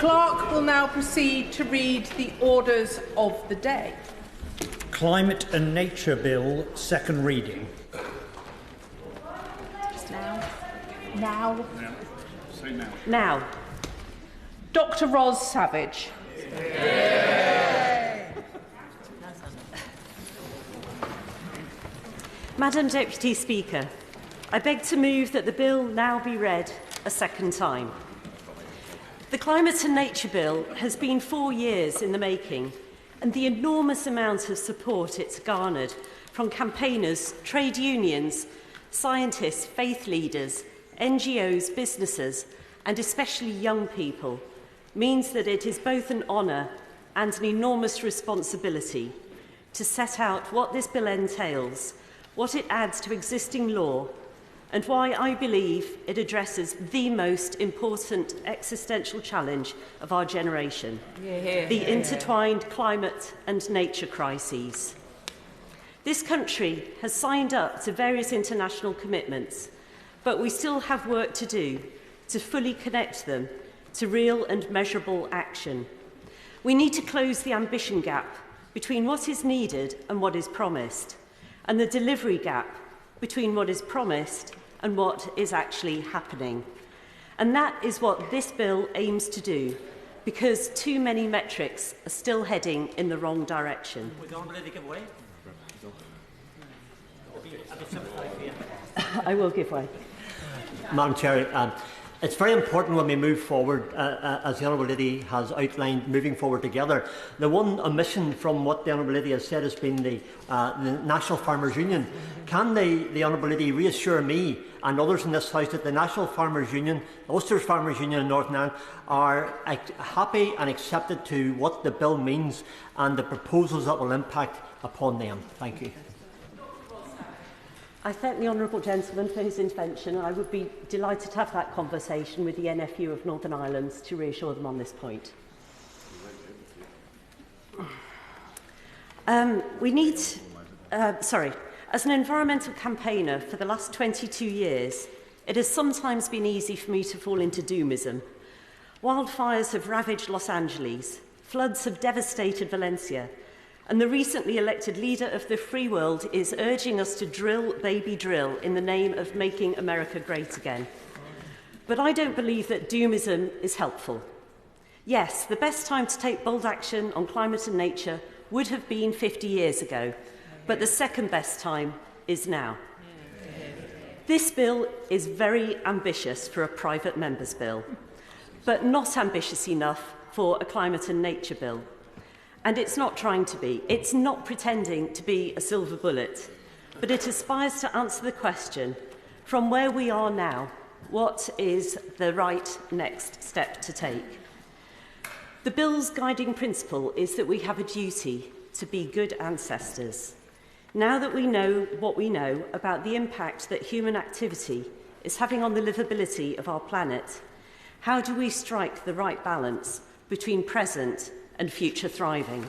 clerk will now proceed to read the orders of the day. Climate and Nature Bill, second reading. Now. Now. Dr. Ros Savage. Madam Deputy Speaker, I beg to move that the bill now be read a second time. The Climate and Nature Bill has been 4 years in the making, and the enormous amount of support it's garnered from campaigners, trade unions, scientists, faith leaders, NGOs, businesses, and especially young people, means that it is both an honour and an enormous responsibility to set out what this bill entails, what it adds to existing law, and why I believe it addresses the most important existential challenge of our generation, the intertwined climate and nature crises. This country has signed up to various international commitments, but we still have work to do to fully connect them to real and measurable action. We need to close the ambition gap between what is needed and what is promised, and the delivery gap between what is promised and what is actually happening. And that is what this bill aims to do, because too many metrics are still heading in the wrong direction. I will give way. Madam Chair, it's very important when we move forward, as the Honourable Lady has outlined, moving forward together. The one omission from what the Honourable Lady has said has been the National Farmers Union. Can the Honourable Lady reassure me and others in this House that the National Farmers Union, Ulster's Farmers Union in Northern Ireland, are happy and accepted to what the bill means and the proposals that will impact upon them? Thank you. I thank the honourable gentleman for his intervention. I would be delighted to have that conversation with the NFU of Northern Ireland to reassure them on this point. As an environmental campaigner for the last 22 years, it has sometimes been easy for me to fall into doomism. Wildfires have ravaged Los Angeles, floods have devastated Valencia, and the recently elected leader of the free world is urging us to drill, baby, drill in the name of making America great again. But I don't believe that doomism is helpful. Yes, the best time to take bold action on climate and nature would have been 50 years ago, but the second best time is now. This bill is very ambitious for a private member's bill, but not ambitious enough for a climate and nature bill. And it's not trying to be. It's not pretending to be a silver bullet, but it aspires to answer the question, from where we are now, what is the right next step to take? The bill's guiding principle is that we have a duty to be good ancestors. Now that we know what we know about the impact that human activity is having on the livability of our planet, how do we strike the right balance between present and future thriving?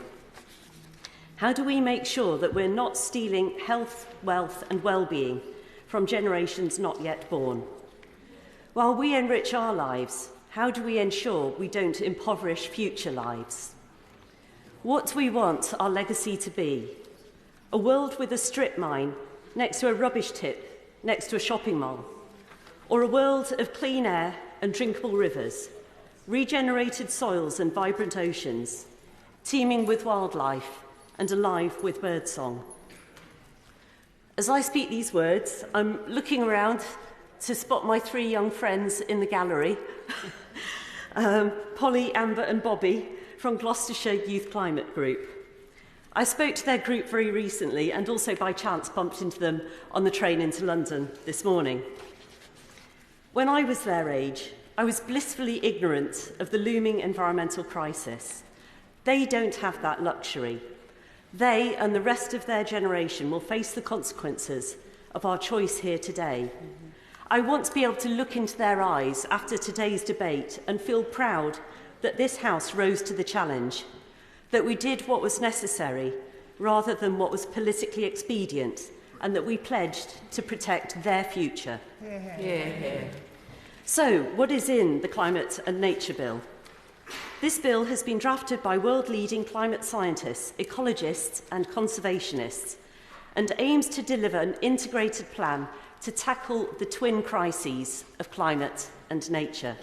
How do we make sure that we're not stealing health, wealth and well-being from generations not yet born? While we enrich our lives, how do we ensure we don't impoverish future lives? What do we want our legacy to be? A world with a strip mine next to a rubbish tip next to a shopping mall? Or a world of clean air and drinkable rivers, regenerated soils and vibrant oceans, teeming with wildlife and alive with birdsong? As I speak these words, I'm looking around to spot my three young friends in the gallery, Polly, Amber and Bobby from Gloucestershire Youth Climate Group. I spoke to their group very recently and also by chance bumped into them on the train into London this morning. When I was their age, I was blissfully ignorant of the looming environmental crisis. They don't have that luxury. They and the rest of their generation will face the consequences of our choice here today. I want to be able to look into their eyes after today's debate and feel proud that this House rose to the challenge, that we did what was necessary rather than what was politically expedient, and that we pledged to protect their future. So, what is in the Climate and Nature Bill? This bill has been drafted by world-leading climate scientists, ecologists and conservationists, and aims to deliver an integrated plan to tackle the twin crises of climate and nature.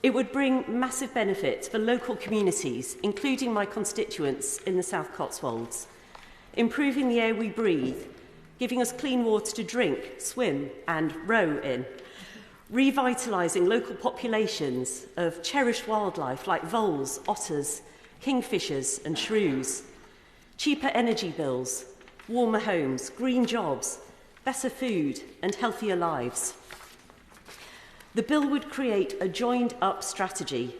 It would bring massive benefits for local communities, including my constituents in the South Cotswolds, improving the air we breathe, giving us clean water to drink, swim and row in, revitalising local populations of cherished wildlife like voles, otters, kingfishers and shrews, cheaper energy bills, warmer homes, green jobs, better food and healthier lives. The bill would create a joined-up strategy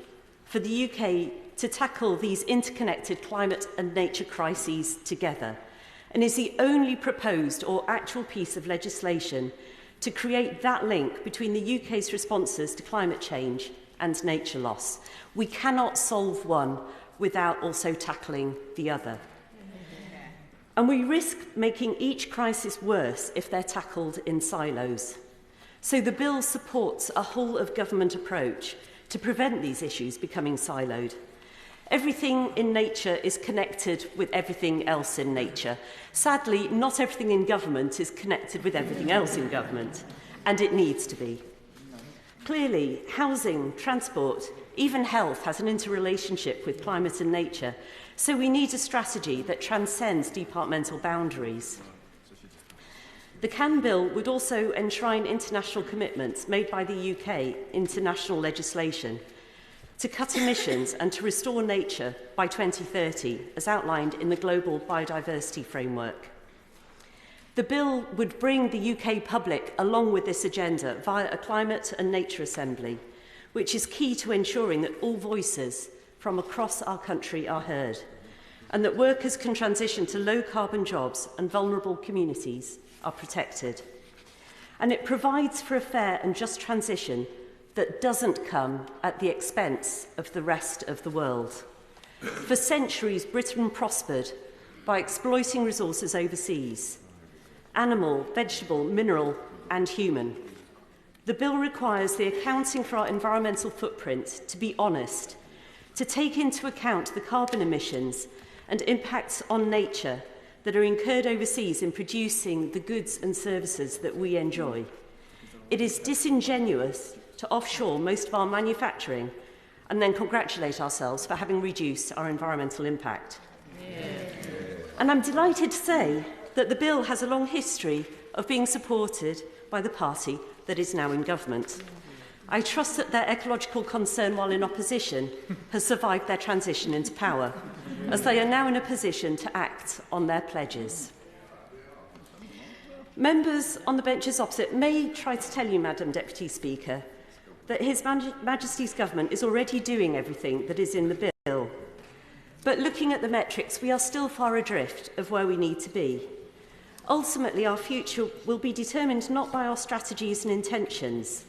for the UK to tackle these interconnected climate and nature crises together, and is the only proposed or actual piece of legislation to create that link between the UK's responses to climate change and nature loss. We cannot solve one without also tackling the other. And we risk making each crisis worse if they're tackled in silos. So the bill supports a whole-of-government approach to prevent these issues becoming siloed. Everything in nature is connected with everything else in nature. Sadly, not everything in government is connected with everything else in government, and it needs to be. Clearly, housing, transport, even health has an interrelationship with climate and nature, so we need a strategy that transcends departmental boundaries. The CAN bill would also enshrine international commitments made by the UK into national legislation to cut emissions and to restore nature by 2030, as outlined in the Global Biodiversity Framework. The bill would bring the UK public along with this agenda via a Climate and Nature Assembly, which is key to ensuring that all voices from across our country are heard, and that workers can transition to low-carbon jobs and vulnerable communities are protected. And it provides for a fair and just transition that doesn't come at the expense of the rest of the world. For centuries, Britain prospered by exploiting resources overseas, animal, vegetable, mineral and human. The bill requires the accounting for our environmental footprint to be honest, to take into account the carbon emissions and impacts on nature that are incurred overseas in producing the goods and services that we enjoy. It is disingenuous to offshore most of our manufacturing and then congratulate ourselves for having reduced our environmental impact. Yeah. And I'm delighted to say that the bill has a long history of being supported by the party that is now in government. I trust that their ecological concern while in opposition has survived their transition into power, as they are now in a position to act on their pledges. Members on the benches opposite may try to tell you, Madam Deputy Speaker, that His Majesty's government is already doing everything that is in the bill. But looking at the metrics, we are still far adrift of where we need to be. Ultimately, our future will be determined not by our strategies and intentions.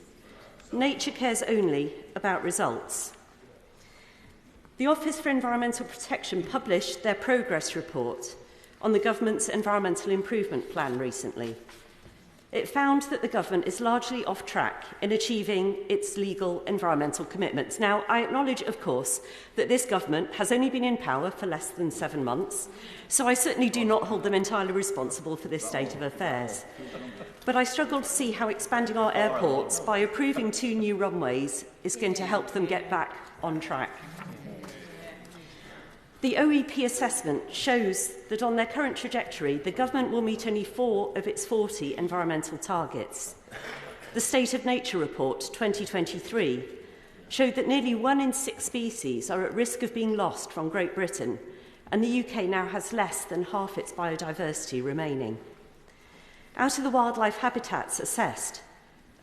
Nature cares only about results. The Office for Environmental Protection published their progress report on the government's environmental improvement plan recently. It found that the government is largely off track in achieving its legal environmental commitments. Now, I acknowledge, of course, that this government has only been in power for less than 7 months, so I certainly do not hold them entirely responsible for this state of affairs. But I struggle to see how expanding our airports by approving 2 new runways is going to help them get back on track. The OEP assessment shows that on their current trajectory, the government will meet only 4 of its 40 environmental targets. The State of Nature Report 2023 showed that nearly 1 in 6 species are at risk of being lost from Great Britain, and the UK now has less than half its biodiversity remaining. Out of the wildlife habitats assessed,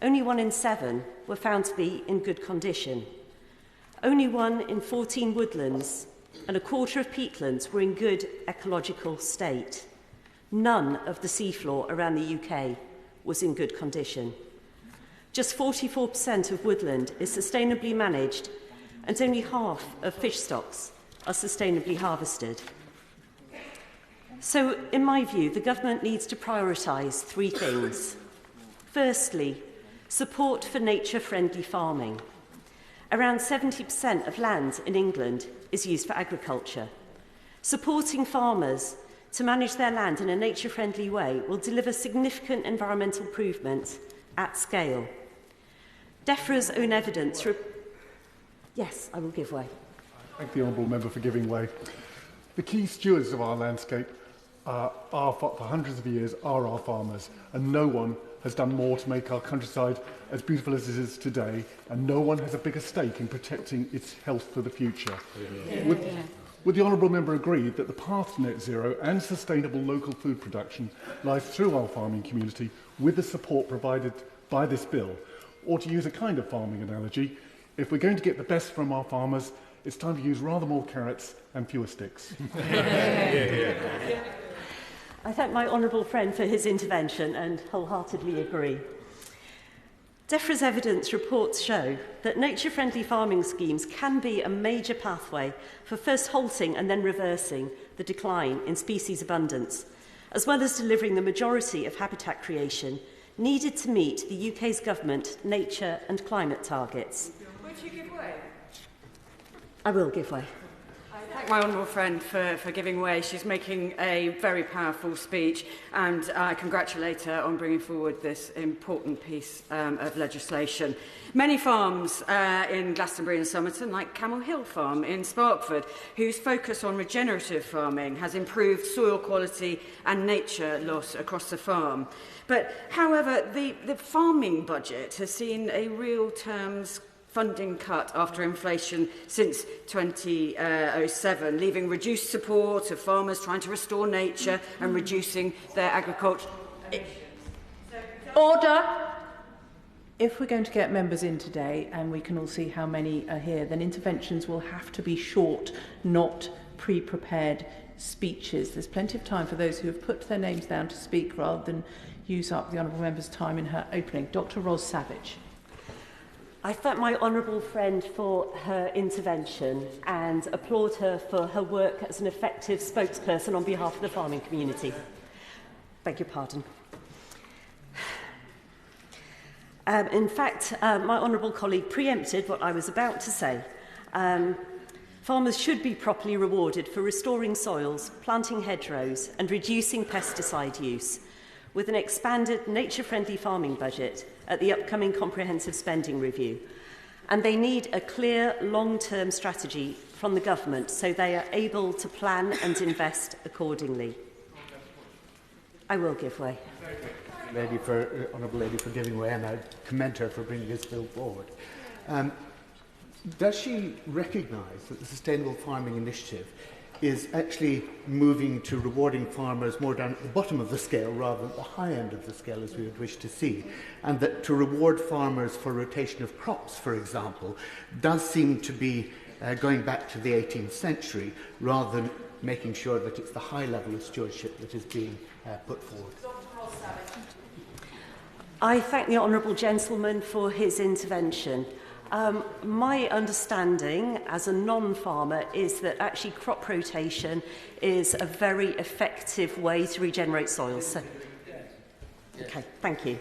only 1 in 7 were found to be in good condition. Only 1 in 14 woodlands and a quarter of peatlands were in good ecological state. None of the seafloor around the UK was in good condition. Just 44% of woodland is sustainably managed, and only half of fish stocks are sustainably harvested. So, in my view, the government needs to prioritise 3 things. Firstly, support for nature-friendly farming. Around 70% of land in England is used for agriculture. Supporting farmers to manage their land in a nature-friendly way will deliver significant environmental improvements at scale. DEFRA's own evidence... Yes, I will give way. Thank the Honourable Member for giving way. The key stewards of our landscape for hundreds of years are our farmers, and no one has done more to make our countryside as beautiful as it is today, and no one has a bigger stake in protecting its health for the future. Would the Honourable Member agree that the path to net zero and sustainable local food production lies through our farming community with the support provided by this bill? Or to use a kind of farming analogy, if we're going to get the best from our farmers, it's time to use rather more carrots and fewer sticks. I thank my honourable friend for his intervention and wholeheartedly agree. DEFRA's evidence reports show that nature-friendly farming schemes can be a major pathway for first halting and then reversing the decline in species abundance, as well as delivering the majority of habitat creation needed to meet the UK's government nature and climate targets. Would you give way? I will give way. I thank my honourable friend for giving way. She's making a very powerful speech, and I congratulate her on bringing forward this important piece of legislation. Many farms in Glastonbury and Somerton, like Camel Hill Farm in Sparkford, whose focus on regenerative farming has improved soil quality and nature loss across the farm. But, however, the farming budget has seen a real terms funding cut after inflation since 2007, leaving reduced support of farmers trying to restore nature and reducing their agriculture. Order! If we're going to get members in today, and we can all see how many are here, then interventions will have to be short, not pre-prepared speeches. There's plenty of time for those who have put their names down to speak rather than use up the honourable member's time in her opening. Dr Ros Savage. I thank my honourable friend for her intervention and applaud her for her work as an effective spokesperson on behalf of the farming community. Beg your pardon. In fact, my honourable colleague preempted what I was about to say. Farmers should be properly rewarded for restoring soils, planting hedgerows and reducing pesticide use, with an expanded nature-friendly farming budget at the upcoming Comprehensive Spending Review. And they need a clear long-term strategy from the government so they are able to plan and invest accordingly. I will give way. Honourable Lady for giving way, and I commend her for bringing this bill forward. Does she recognise that the Sustainable Farming Initiative is actually moving to rewarding farmers more down at the bottom of the scale rather than at the high end of the scale as we would wish to see, and that to reward farmers for rotation of crops, for example, does seem to be going back to the 18th century rather than making sure that it's the high level of stewardship that is being put forward? I thank the honourable gentleman for his intervention. My understanding as a non-farmer is that actually crop rotation is a very effective way to regenerate soils. So, okay, thank you.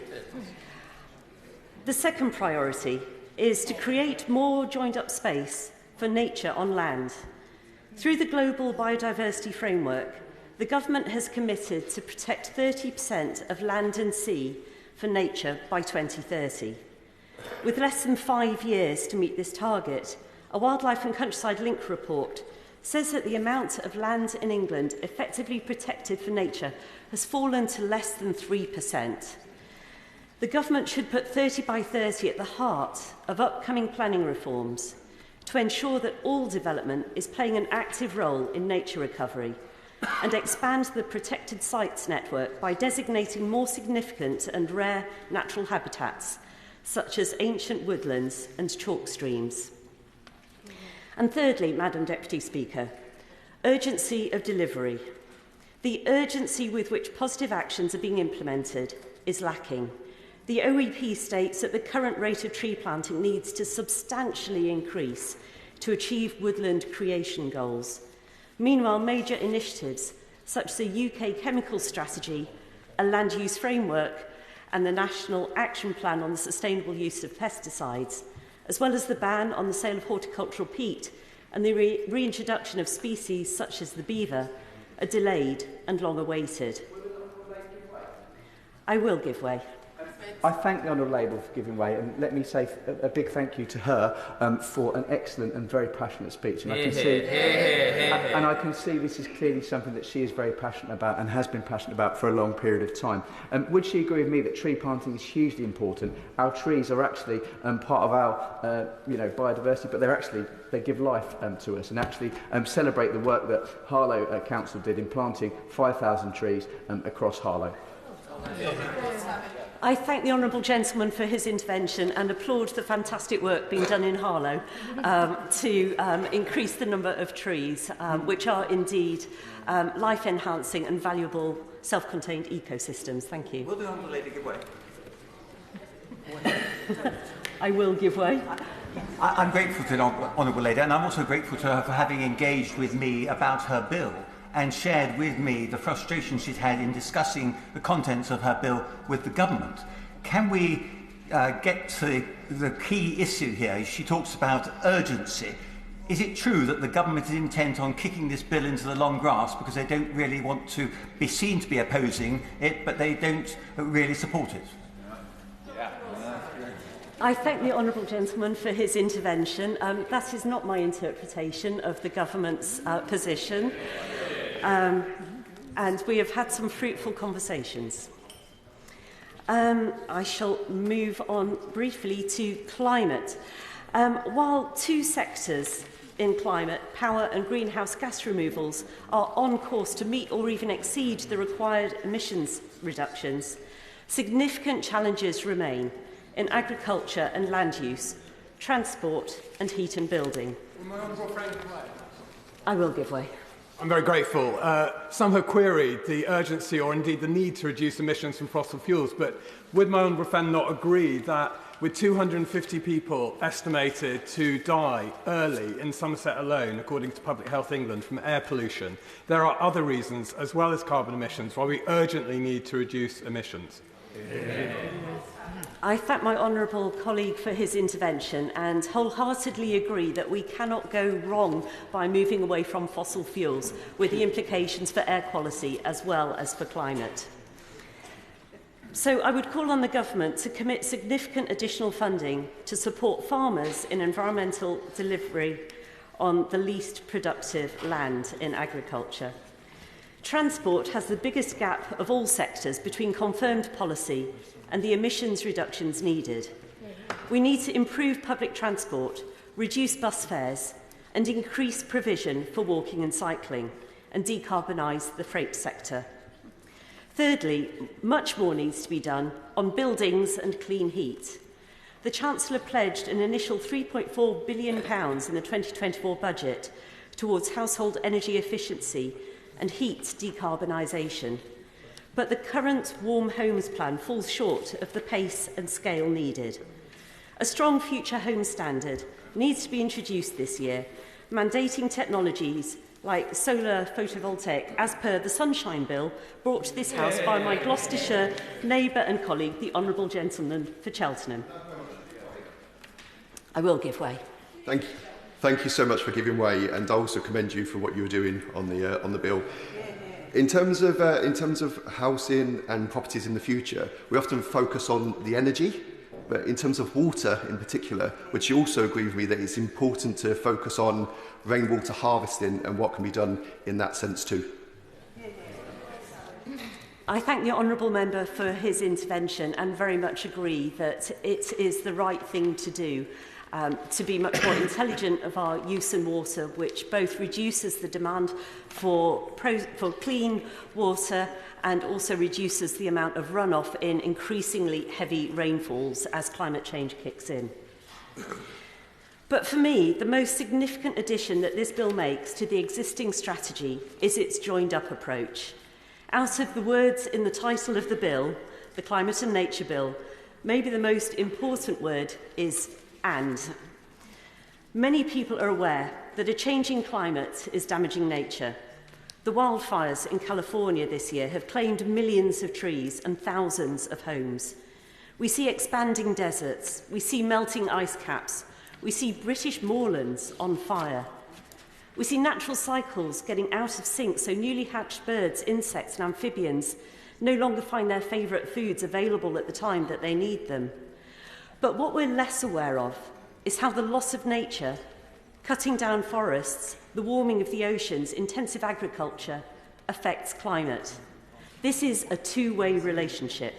The second priority is to create more joined-up space for nature on land. Through the Global Biodiversity Framework, the government has committed to protect 30% of land and sea for nature by 2030. With less than 5 years to meet this target, a Wildlife and Countryside Link report says that the amount of land in England effectively protected for nature has fallen to less than 3%. The government should put 30 by 30 at the heart of upcoming planning reforms to ensure that all development is playing an active role in nature recovery and expand the protected sites network by designating more significant and rare natural habitats such as ancient woodlands and chalk streams. And thirdly, Madam Deputy Speaker, urgency of delivery. The urgency with which positive actions are being implemented is lacking. The OEP states that the current rate of tree planting needs to substantially increase to achieve woodland creation goals. Meanwhile, major initiatives such as the UK Chemical Strategy, a land use framework, and the National Action Plan on the Sustainable Use of Pesticides as well as the ban on the sale of horticultural peat and the reintroduction of species such as the beaver, are delayed and long awaited. I will give way. I thank the Honourable Labour for giving way, and let me say a big thank you to her for an excellent and very passionate speech. And I can see this is clearly something that she is very passionate about and has been passionate about for a long period of time. Would she agree with me that tree planting is hugely important? Our trees are actually part of our biodiversity, but they give life to us, and actually celebrate the work that Harlow Council did in planting 5,000 trees across Harlow. I thank the Honourable Gentleman for his intervention and applaud the fantastic work being done in Harlow to increase the number of trees, which are indeed life-enhancing and valuable self-contained ecosystems. Thank you. Will the Honourable Lady give way? I will give way. I'm grateful to the Honourable Lady, and I'm also grateful to her for having engaged with me about her bill and shared with me the frustration she's had in discussing the contents of her bill with the government. Can we get to the key issue here? She talks about urgency. Is it true that the government is intent on kicking this bill into the long grass because they don't really want to be seen to be opposing it, but they don't really support it? I thank the Honourable Gentleman for his intervention. That is not my interpretation of the government's position. And we have had some fruitful conversations. I shall move on briefly to climate. While two sectors in climate, power and greenhouse gas removals, are on course to meet or even exceed the required emissions reductions, significant challenges remain in agriculture and land use, transport and heat and building. I will give way. I'm very grateful. Some have queried the urgency or indeed the need to reduce emissions from fossil fuels, but would my honourable friend not agree that with 250 people estimated to die early in Somerset alone, according to Public Health England, from air pollution, there are other reasons, as well as carbon emissions, why we urgently need to reduce emissions? I thank my honourable colleague for his intervention and wholeheartedly agree that we cannot go wrong by moving away from fossil fuels, with the implications for air quality as well as for climate. So I would call on the government to commit significant additional funding to support farmers in environmental delivery on the least productive land in agriculture. Transport has the biggest gap of all sectors between confirmed policy and the emissions reductions needed. We need to improve public transport, reduce bus fares, and increase provision for walking and cycling, and decarbonise the freight sector. Thirdly, much more needs to be done on buildings and clean heat. The Chancellor pledged an initial £3.4 billion in the 2024 budget towards household energy efficiency and heat decarbonisation. But the current Warm Homes Plan falls short of the pace and scale needed. A strong future home standard needs to be introduced this year, mandating technologies like solar photovoltaic, as per the Sunshine Bill brought to this House by my Gloucestershire neighbour and colleague, the Honourable Gentleman for Cheltenham. I will give way. Thank you. Thank you so much for giving way, and I also commend you for what you were doing on the bill. In terms of housing and properties in the future, we often focus on the energy, but in terms of water in particular, would you also agree with me that it's important to focus on rainwater harvesting and what can be done in that sense too? I thank the Honourable Member for his intervention and very much agree that it is the right thing to do. To be much more intelligent of our use in water, which both reduces the demand for clean water and also reduces the amount of runoff in increasingly heavy rainfalls as climate change kicks in. But for me, the most significant addition that this bill makes to the existing strategy is its joined-up approach. Out of the words in the title of the bill, the Climate and Nature Bill, maybe the most important word is and. Many people are aware that a changing climate is damaging nature. The wildfires in California this year have claimed millions of trees and thousands of homes. We see expanding deserts, we see melting ice caps, We see British moorlands on fire. We see natural cycles getting out of sync, so newly hatched birds, insects and amphibians no longer find their favourite foods available at the time that they need them. But what we're less aware of is how the loss of nature, cutting down forests, the warming of the oceans, intensive agriculture affects climate. This is a two-way relationship.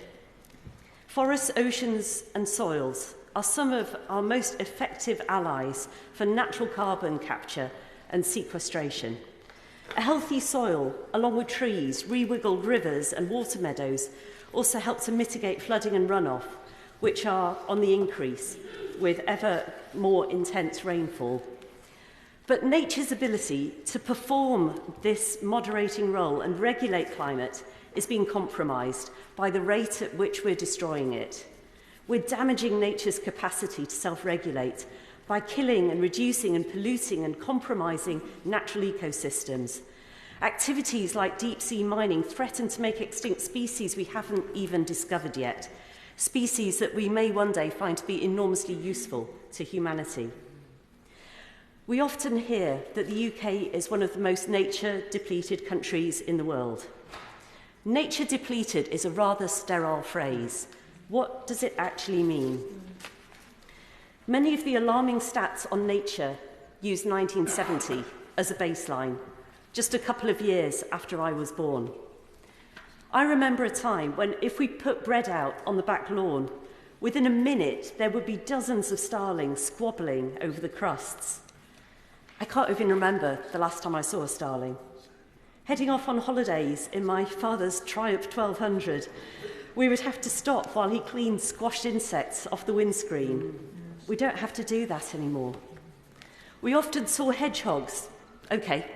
Forests, oceans and soils are some of our most effective allies for natural carbon capture and sequestration. A healthy soil, along with trees, re-wiggled rivers and water meadows, also help to mitigate flooding and runoff, which are on the increase with ever more intense rainfall. But nature's ability to perform this moderating role and regulate climate is being compromised by the rate at which we're destroying it. We're damaging nature's capacity to self-regulate by killing and reducing and polluting and compromising natural ecosystems. Activities like deep-sea mining threaten to make extinct species we haven't even discovered yet, species that we may one day find to be enormously useful to humanity. We often hear that the UK is one of the most nature-depleted countries in the world. Nature-depleted is a rather sterile phrase. What does it actually mean? Many of the alarming stats on nature use 1970 as a baseline, just a couple of years after I was born. I remember a time when if we put bread out on the back lawn, within a minute there would be dozens of starlings squabbling over the crusts. I can't even remember the last time I saw a starling. Heading off on holidays in my father's Triumph 1200, we would have to stop while he cleaned squashed insects off the windscreen. We don't have to do that anymore. We often saw hedgehogs,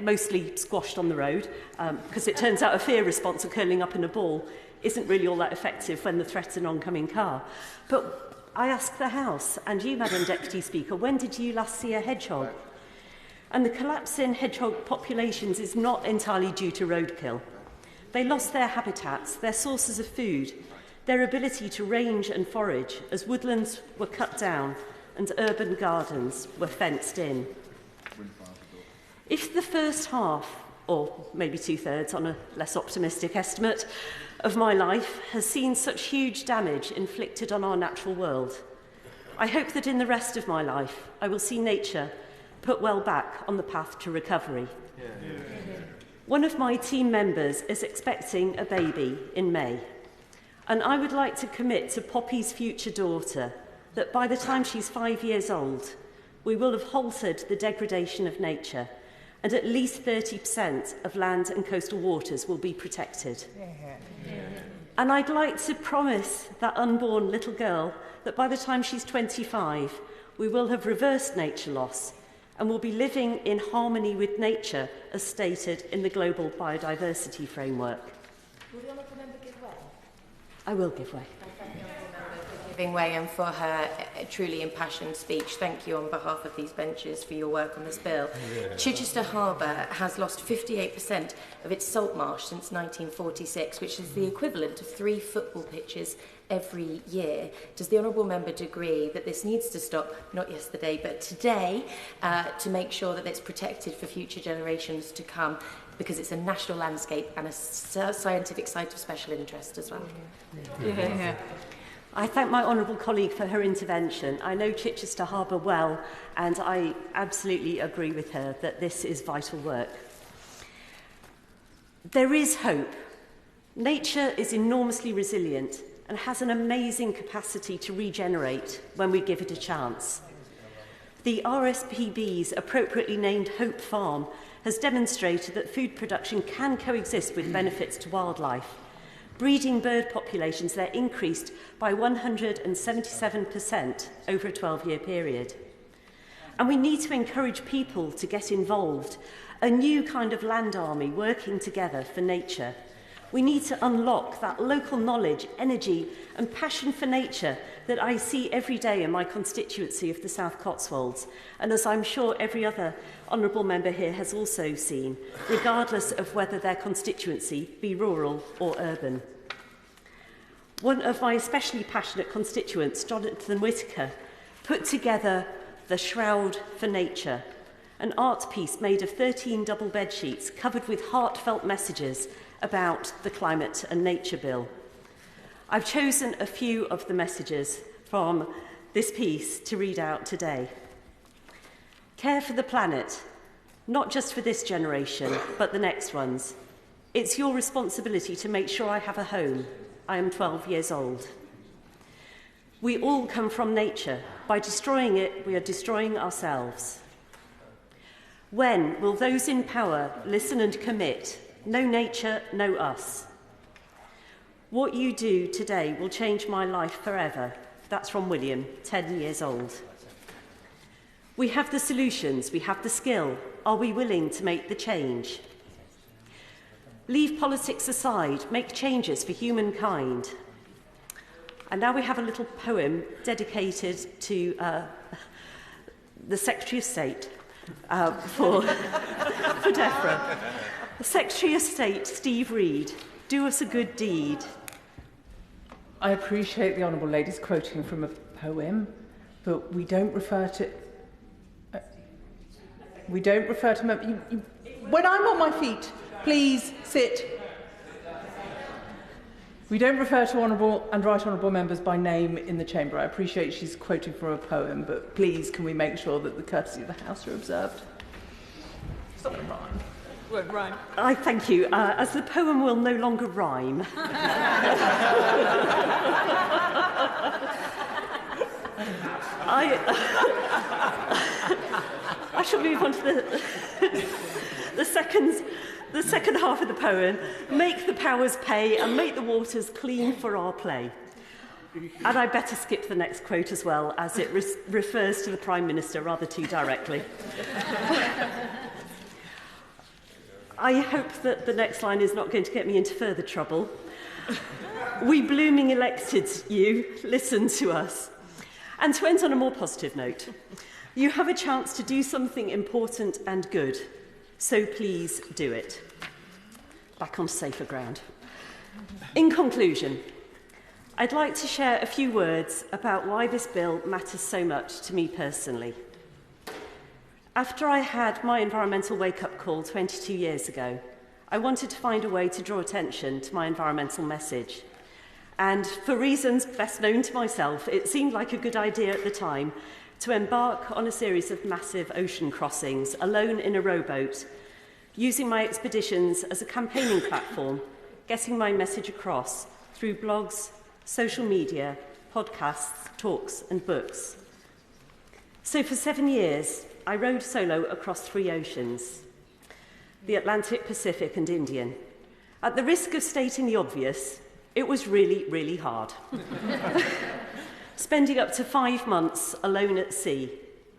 mostly squashed on the road, because it turns out a fear response of curling up in a ball isn't really all that effective when the threat's an oncoming car. But I asked the House, and you, Madam Deputy Speaker, when did you last see a hedgehog? And the collapse in hedgehog populations is not entirely due to roadkill. They lost their habitats, their sources of food, their ability to range and forage as woodlands were cut down and urban gardens were fenced in. If the first half, or maybe two-thirds on a less optimistic estimate, of my life has seen such huge damage inflicted on our natural world, I hope that in the rest of my life I will see nature put well back on the path to recovery. One of my team members is expecting a baby in May, and I would like to commit to Poppy's future daughter that by the time she's 5 years old, we will have halted the degradation of nature and at least 30% of land and coastal waters will be protected. And I'd like to promise that unborn little girl that by the time she's 25, we will have reversed nature loss and will be living in harmony with nature as stated in the Global Biodiversity Framework. Will the Honourable Member give way? I will give way. Thank the Honourable Member for giving way and for her truly impassioned speech. Thank you on behalf of these benches for your work on this bill. Chichester Harbour has lost 58% of its salt marsh since 1946, which is the equivalent of 3 football pitches every year. Does the Honourable Member agree that this needs to stop, not yesterday, but today, to make sure that it's protected for future generations to come, because it's a national landscape and a scientific site of special interest as well? I thank my honourable colleague for her intervention. I know Chichester Harbour well, and I absolutely agree with her that this is vital work. There is hope. Nature is enormously resilient and has an amazing capacity to regenerate when we give it a chance. The RSPB's appropriately named Hope Farm has demonstrated that food production can coexist with benefits to wildlife. Breeding bird populations there increased by 177% over a 12-year period. And we need to encourage people to get involved, a new kind of land army working together for nature. We need to unlock that local knowledge, energy and passion for nature that I see every day in my constituency of the South Cotswolds, and as I'm sure every other honourable member here has also seen, regardless of whether their constituency be rural or urban. One of my especially passionate constituents, Jonathan Whitaker, put together The Shroud for Nature, an art piece made of 13 double bed sheets covered with heartfelt messages about the Climate and Nature Bill. I've chosen a few of the messages from this piece to read out today. Care for the planet, not just for this generation, but the next ones. It's your responsibility to make sure I have a home. I am 12 years old. We all come from nature. By destroying it, we are destroying ourselves. When will those in power listen and commit? No nature, no us. What you do today will change my life forever. That's from William, 10 years old. We have the solutions, we have the skill. Are we willing to make the change? Leave politics aside, make changes for humankind. And now we have a little poem dedicated to the Secretary of State for DEFRA. The Secretary of State, Steve Reed, do us a good deed. I appreciate the Honourable Lady's quoting from a poem, but we don't refer to... when I'm on my feet, please sit. We don't refer to honourable and right honourable members by name in the chamber. I appreciate she's quoting from a poem, but please can we make sure that the courtesy of the House are observed? It's not going to rhyme. It won't rhyme. I thank you. As the poem will no longer rhyme. I shall move on to the second half of the poem. Make the powers pay and make the waters clean for our play. And I better skip the next quote as well, as it refers to the Prime Minister rather too directly. I hope that the next line is not going to get me into further trouble. We blooming elected you, listen to us. And to end on a more positive note, you have a chance to do something important and good, so please do it. Back on safer ground. In conclusion, I'd like to share a few words about why this bill matters so much to me personally. After I had my environmental wake-up call 22 years ago, I wanted to find a way to draw attention to my environmental message. And for reasons best known to myself, it seemed like a good idea at the time to embark on a series of massive ocean crossings alone in a rowboat, using my expeditions as a campaigning platform, getting my message across through blogs, social media, podcasts, talks and books. So for 7 years, I rowed solo across 3 oceans, the Atlantic, Pacific and Indian. At the risk of stating the obvious, it was really, really hard. Spending up to 5 months alone at sea,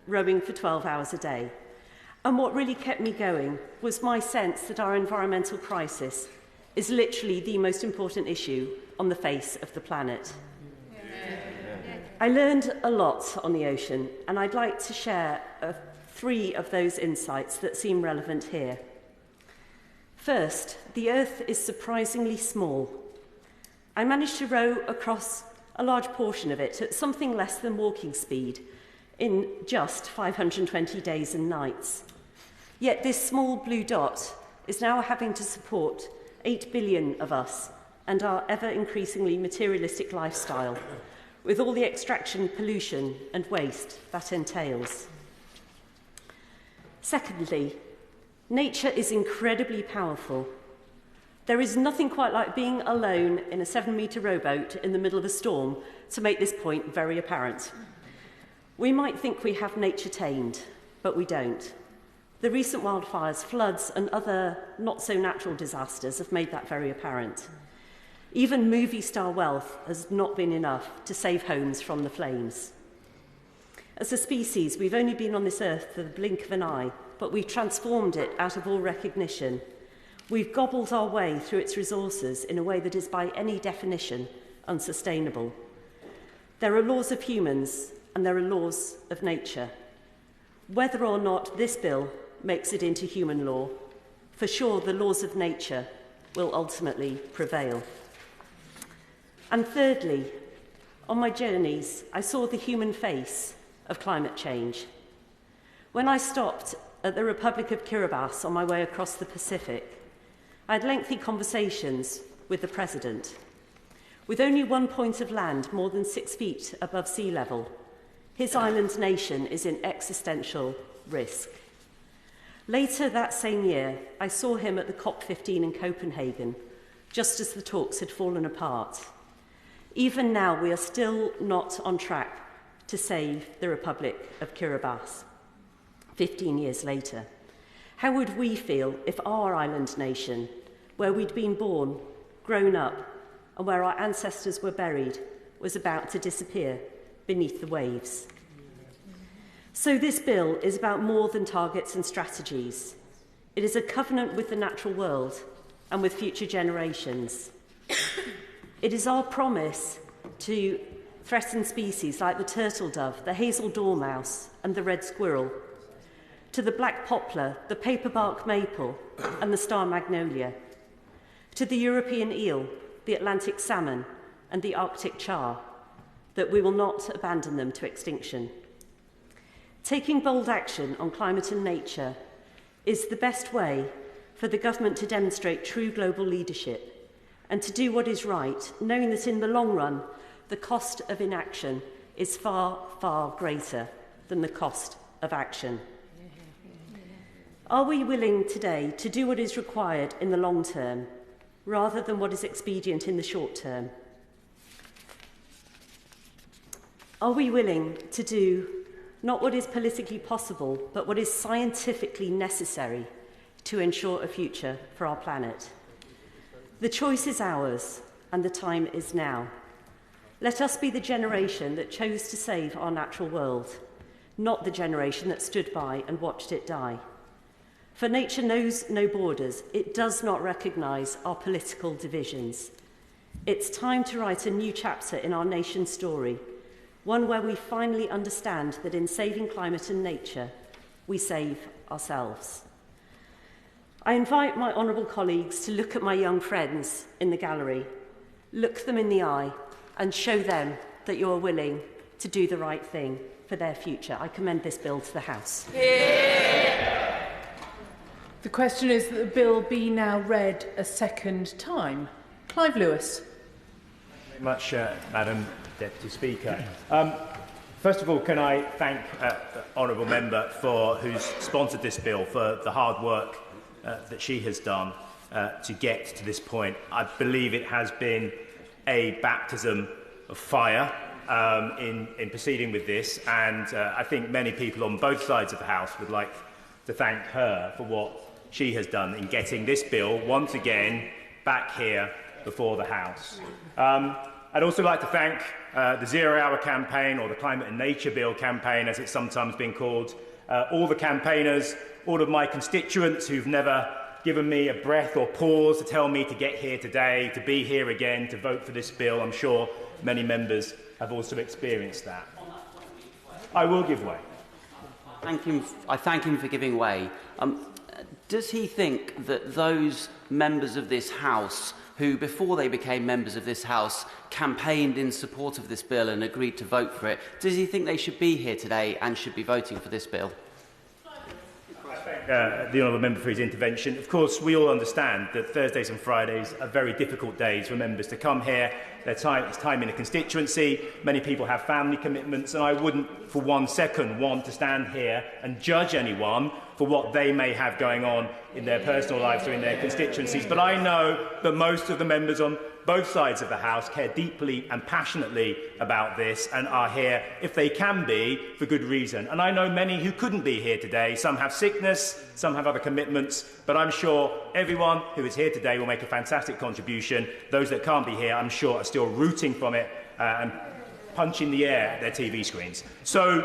rowing for 12 hours a day. And what really kept me going was my sense that our environmental crisis is literally the most important issue on the face of the planet. I learned a lot on the ocean, and I'd like to share 3 of those insights that seem relevant here. First, the Earth is surprisingly small. I managed to row across a large portion of it at something less than walking speed in just 520 days and nights. Yet this small blue dot is now having to support 8 billion of us and our ever-increasingly materialistic lifestyle, with all the extraction, pollution and waste that entails. Secondly, nature is incredibly powerful. There is nothing quite like being alone in a 7-metre rowboat in the middle of a storm to make this point very apparent. We might think we have nature tamed, but we don't. The recent wildfires, floods and other not-so-natural disasters have made that very apparent. Even movie star wealth has not been enough to save homes from the flames. As a species, we've only been on this earth for the blink of an eye, but we've transformed it out of all recognition. We've gobbled our way through its resources in a way that is by any definition unsustainable. There are laws of humans and there are laws of nature. Whether or not this bill makes it into human law, for sure the laws of nature will ultimately prevail. And thirdly, on my journeys, I saw the human face of climate change. When I stopped at the Republic of Kiribati on my way across the Pacific, I had lengthy conversations with the President. With only one point of land more than 6 feet above sea level, his island nation is in existential risk. Later that same year, I saw him at the COP15 in Copenhagen, just as the talks had fallen apart. Even now, we are still not on track to save the Republic of Kiribati. 15 years later, how would we feel if our island nation, where we'd been born, grown up, and where our ancestors were buried, was about to disappear beneath the waves? So this bill is about more than targets and strategies. It is a covenant with the natural world and with future generations. It is our promise to threatened species like the turtle dove, the hazel dormouse, and the red squirrel, to the black poplar, the paperbark maple, and the star magnolia, to the European eel, the Atlantic salmon, and the Arctic char, that we will not abandon them to extinction. Taking bold action on climate and nature is the best way for the government to demonstrate true global leadership and to do what is right, knowing that in the long run, the cost of inaction is far, far greater than the cost of action. Are we willing today to do what is required in the long term, rather than what is expedient in the short term? Are we willing to do not what is politically possible, but what is scientifically necessary to ensure a future for our planet? The choice is ours, and the time is now. Let us be the generation that chose to save our natural world, not the generation that stood by and watched it die. For nature knows no borders. It does not recognise our political divisions. It's time to write a new chapter in our nation's story, one where we finally understand that in saving climate and nature, we save ourselves. I invite my honourable colleagues to look at my young friends in the gallery, look them in the eye, and show them that you are willing to do the right thing for their future. I commend this bill to the House. Yeah. The question is that the bill be now read a second time. Clive Lewis. Thank you very much, Madam Deputy Speaker. First of all, can I thank the honourable member who's sponsored this bill for the hard work that she has done to get to this point. I believe it has been a baptism of fire in proceeding with this, and I think many people on both sides of the House would like to thank her for what she has done in getting this bill once again back here before the House. I'd also like to thank the Zero Hour campaign, or the Climate and Nature Bill campaign, as it's sometimes been called, all the campaigners, all of my constituents who've never given me a breath or pause to tell me to get here today, to be here again, to vote for this bill. I'm sure many members have also experienced that. I will give way. I thank him for giving way. Does he think that those members of this House who, before they became members of this House, campaigned in support of this bill and agreed to vote for it, does he think they should be here today and should be voting for this bill? I thank the honourable member for his intervention. Of course, we all understand that Thursdays and Fridays are very difficult days for members to come here. It's time in a constituency. Many people have family commitments, and I wouldn't for 1 second want to stand here and judge anyone for what they may have going on in their personal lives or in their constituencies. But I know that most of the members on both sides of the House care deeply and passionately about this and are here, if they can be, for good reason. And I know many who couldn't be here today. Some have sickness, some have other commitments, but I'm sure everyone who is here today will make a fantastic contribution. Those that can't be here, I'm sure, are still rooting from it and punching the air at their TV screens. So,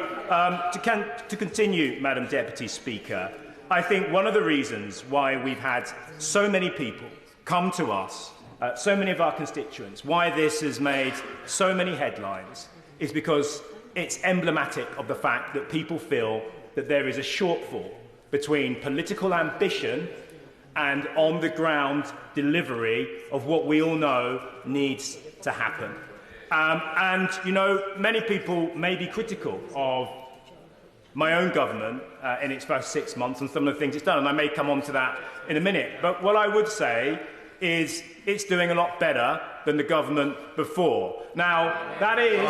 to continue, Madam Deputy Speaker, I think one of the reasons why we've had so many people come to us, so many of our constituents, why this has made so many headlines, is because it's emblematic of the fact that people feel that there is a shortfall between political ambition and on-the-ground delivery of what we all know needs to happen. And, you know, many people may be critical of my own government in its first 6 months and some of the things it's done, and I may come on to that in a minute. But what I would say is it's doing a lot better than the government before. Now, I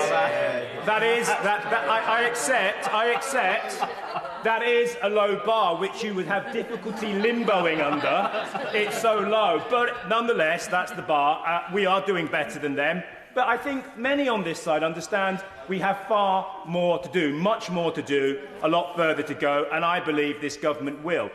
accept that is a low bar, which you would have difficulty limboing under. It's so low. But nonetheless, that's the bar. We are doing better than them. But I think many on this side understand we have far more to do, much more to do, a lot further to go, and I believe this government will.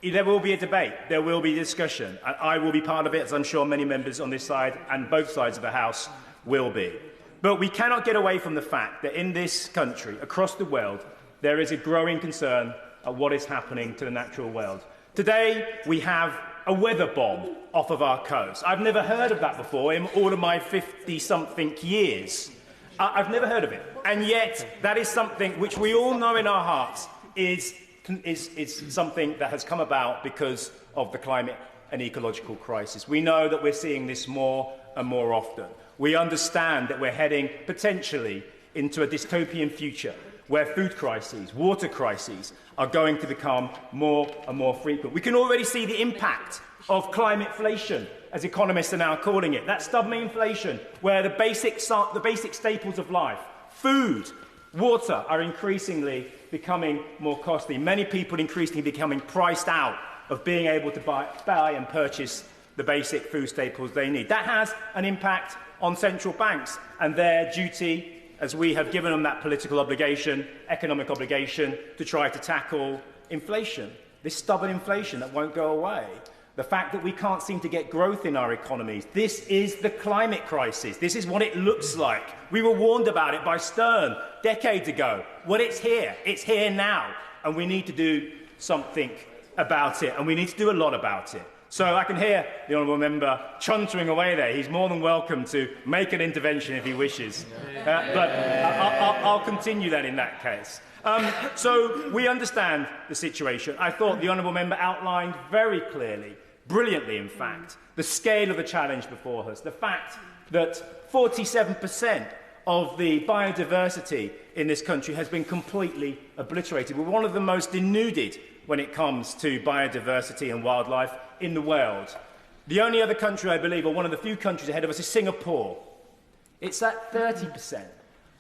There will be a debate, there will be discussion, and I will be part of it, as I'm sure many members on this side and both sides of the House will be. But we cannot get away from the fact that in this country, across the world, there is a growing concern at what is happening to the natural world. Today, we have a weather bomb off of our coast. I've never heard of that before in all of my 50-something years. I've never heard of it. And yet, that is something which we all know in our hearts is something that has come about because of the climate and ecological crisis. We know that we're seeing this more and more often. We understand that we're heading potentially into a dystopian future where food crises, water crises are going to become more and more frequent. We can already see the impact of climateflation, as economists are now calling it. That stubborn inflation where the basic staples of life, food, water, are increasingly becoming more costly. Many people increasingly becoming priced out of being able to buy and purchase the basic food staples they need. That has an impact on central banks and their duty, as we have given them that political obligation, economic obligation, to try to tackle inflation, this stubborn inflation that won't go away. The fact that we can't seem to get growth in our economies. This is the climate crisis. This is what it looks like. We were warned about it by Stern decades ago. Well, it's here. It's here now. And we need to do something about it. And we need to do a lot about it. So I can hear the honourable member chuntering away there. He's more than welcome to make an intervention if he wishes. But I'll continue then in that case. So we understand the situation. I thought the honourable member outlined very clearly, brilliantly in fact, the scale of the challenge before us. The fact that 47% of the biodiversity in this country has been completely obliterated. We're one of the most denuded when it comes to biodiversity and wildlife in the world. The only other country, I believe, or one of the few countries ahead of us, is Singapore. It's at 30%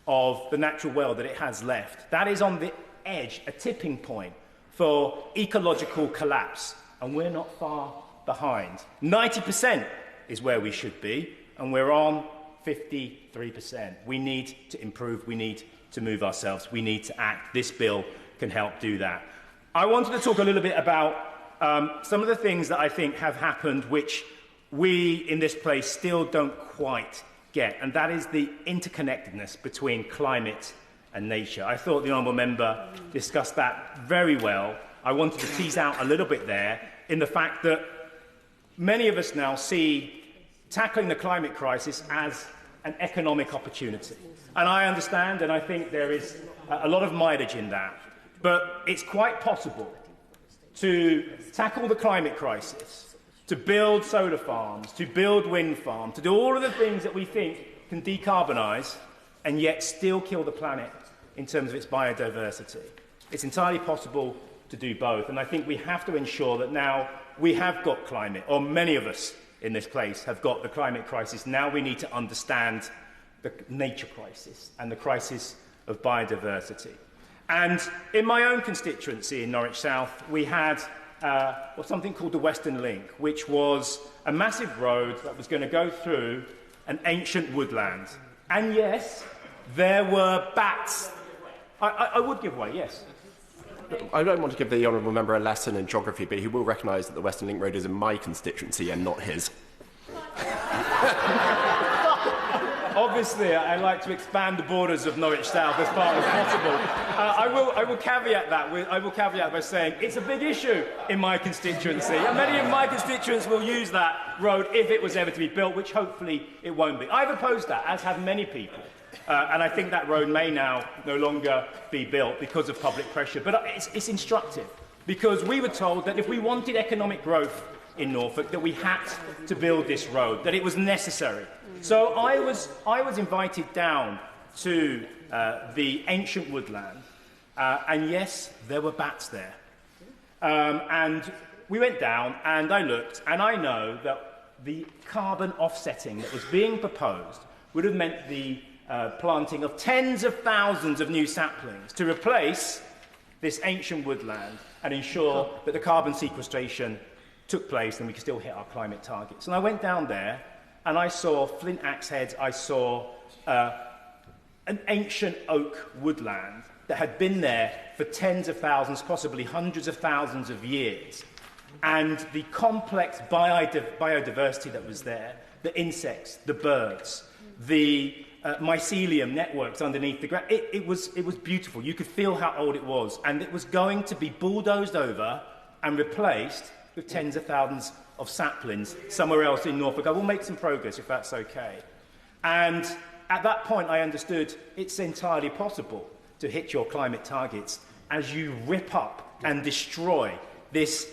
of the natural world that it has left. That is on the edge, a tipping point for ecological collapse, and we're not far behind. 90% is where we should be, and we're on 53%. We need to improve, we need to move ourselves, we need to act. This bill can help do that. I wanted to talk a little bit about some of the things that I think have happened which we in this place still don't quite get, and that is the interconnectedness between climate and nature. I thought the honourable member discussed that very well. I wanted to tease out a little bit there in the fact that many of us now see tackling the climate crisis as an economic opportunity. And I understand, and I think there is a lot of mileage in that, but it's quite possible to tackle the climate crisis, to build solar farms, to build wind farms, to do all of the things that we think can decarbonise and yet still kill the planet in terms of its biodiversity. It's entirely possible to do both, and I think we have to ensure that now we have got climate, or many of us in this place have got the climate crisis. Now we need to understand the nature crisis and the crisis of biodiversity. And in my own constituency in Norwich South, we had something called the Western Link, which was a massive road that was going to go through an ancient woodland. And yes, there were bats. I would give way, yes. I don't want to give the honourable member a lesson in geography, but he will recognise that the Western Link Road is in my constituency and not his. Obviously, I like to expand the borders of Norwich South as far as possible. I will caveat that by saying it's a big issue in my constituency, and many of my constituents will use that road if it was ever to be built, which hopefully it won't be. I've opposed that, as have many people, and I think that road may now no longer be built because of public pressure. But it's instructive, because we were told that if we wanted economic growth in Norfolk, that we had to build this road, that it was necessary. So I was invited down to the ancient woodland And yes, there were bats there. And we went down, and I looked, and I know that the carbon offsetting that was being proposed would have meant the planting of tens of thousands of new saplings to replace this ancient woodland and ensure that the carbon sequestration took place and we could still hit our climate targets. And I went down there, and I saw flint axe heads, I saw an ancient oak woodland that had been there for tens of thousands, possibly hundreds of thousands of years. And the complex biodiversity that was there, the insects, the birds, the mycelium networks underneath the ground, it was beautiful. You could feel how old it was. And it was going to be bulldozed over and replaced with tens of thousands of saplings somewhere else in Norfolk. I will make some progress if that's okay. And at that point, I understood it's entirely possible to hit your climate targets as you rip up and destroy this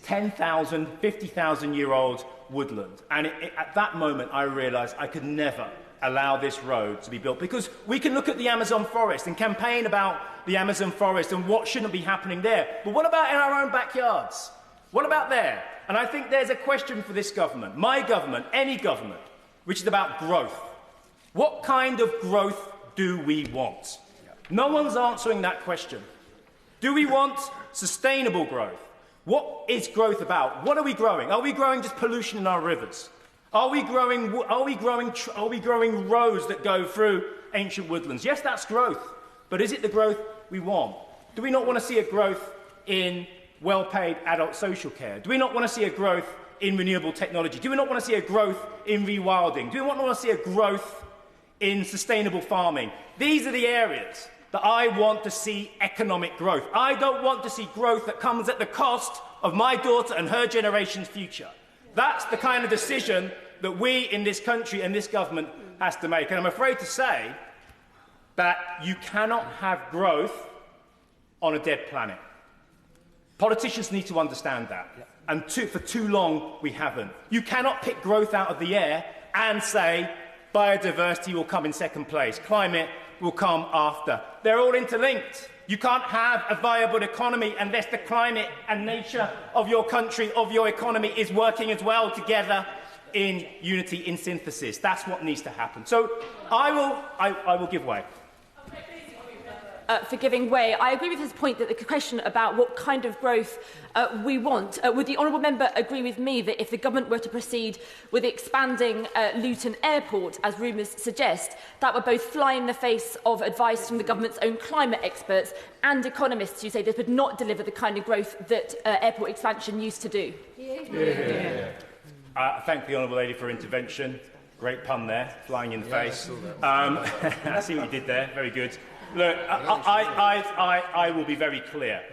10,000, 50,000-year-old woodland. And at that moment, I realised I could never allow this road to be built, because we can look at the Amazon forest and campaign about the Amazon forest and what shouldn't be happening there. But what about in our own backyards? What about there? And I think there's a question for this government, my government, any government, which is about growth. What kind of growth do we want? No one's answering that question. Do we want sustainable growth? What is growth about? What are we growing? Are we growing just pollution in our rivers? Are we growing roads that go through ancient woodlands? Yes, that's growth. But is it the growth we want? Do we not want to see a growth in well-paid adult social care? Do we not want to see a growth in renewable technology? Do we not want to see a growth in rewilding? Do we not want to see a growth in sustainable farming? These are the areas that I want to see economic growth. I don't want to see growth that comes at the cost of my daughter and her generation's future. That's the kind of decision that we in this country and this government has to make. And I'm afraid to say that you cannot have growth on a dead planet. Politicians need to understand that. And for too long, we haven't. You cannot pick growth out of the air and say biodiversity will come in second place, climate will come after. They're all interlinked. You can't have a viable economy unless the climate and nature of your country, of your economy, is working as well together in unity, in synthesis. That's what needs to happen. So I will give way. For giving way. I agree with his point that the question about what kind of growth we want. Would the honourable member agree with me that if the government were to proceed with expanding Luton Airport, as rumours suggest, that would both fly in the face of advice from the government's own climate experts and economists who say this would not deliver the kind of growth that airport expansion used to do? Thank the honourable lady for intervention. Great pun there, flying in the face. I see what you did there. Very good. Look, I will be very clear.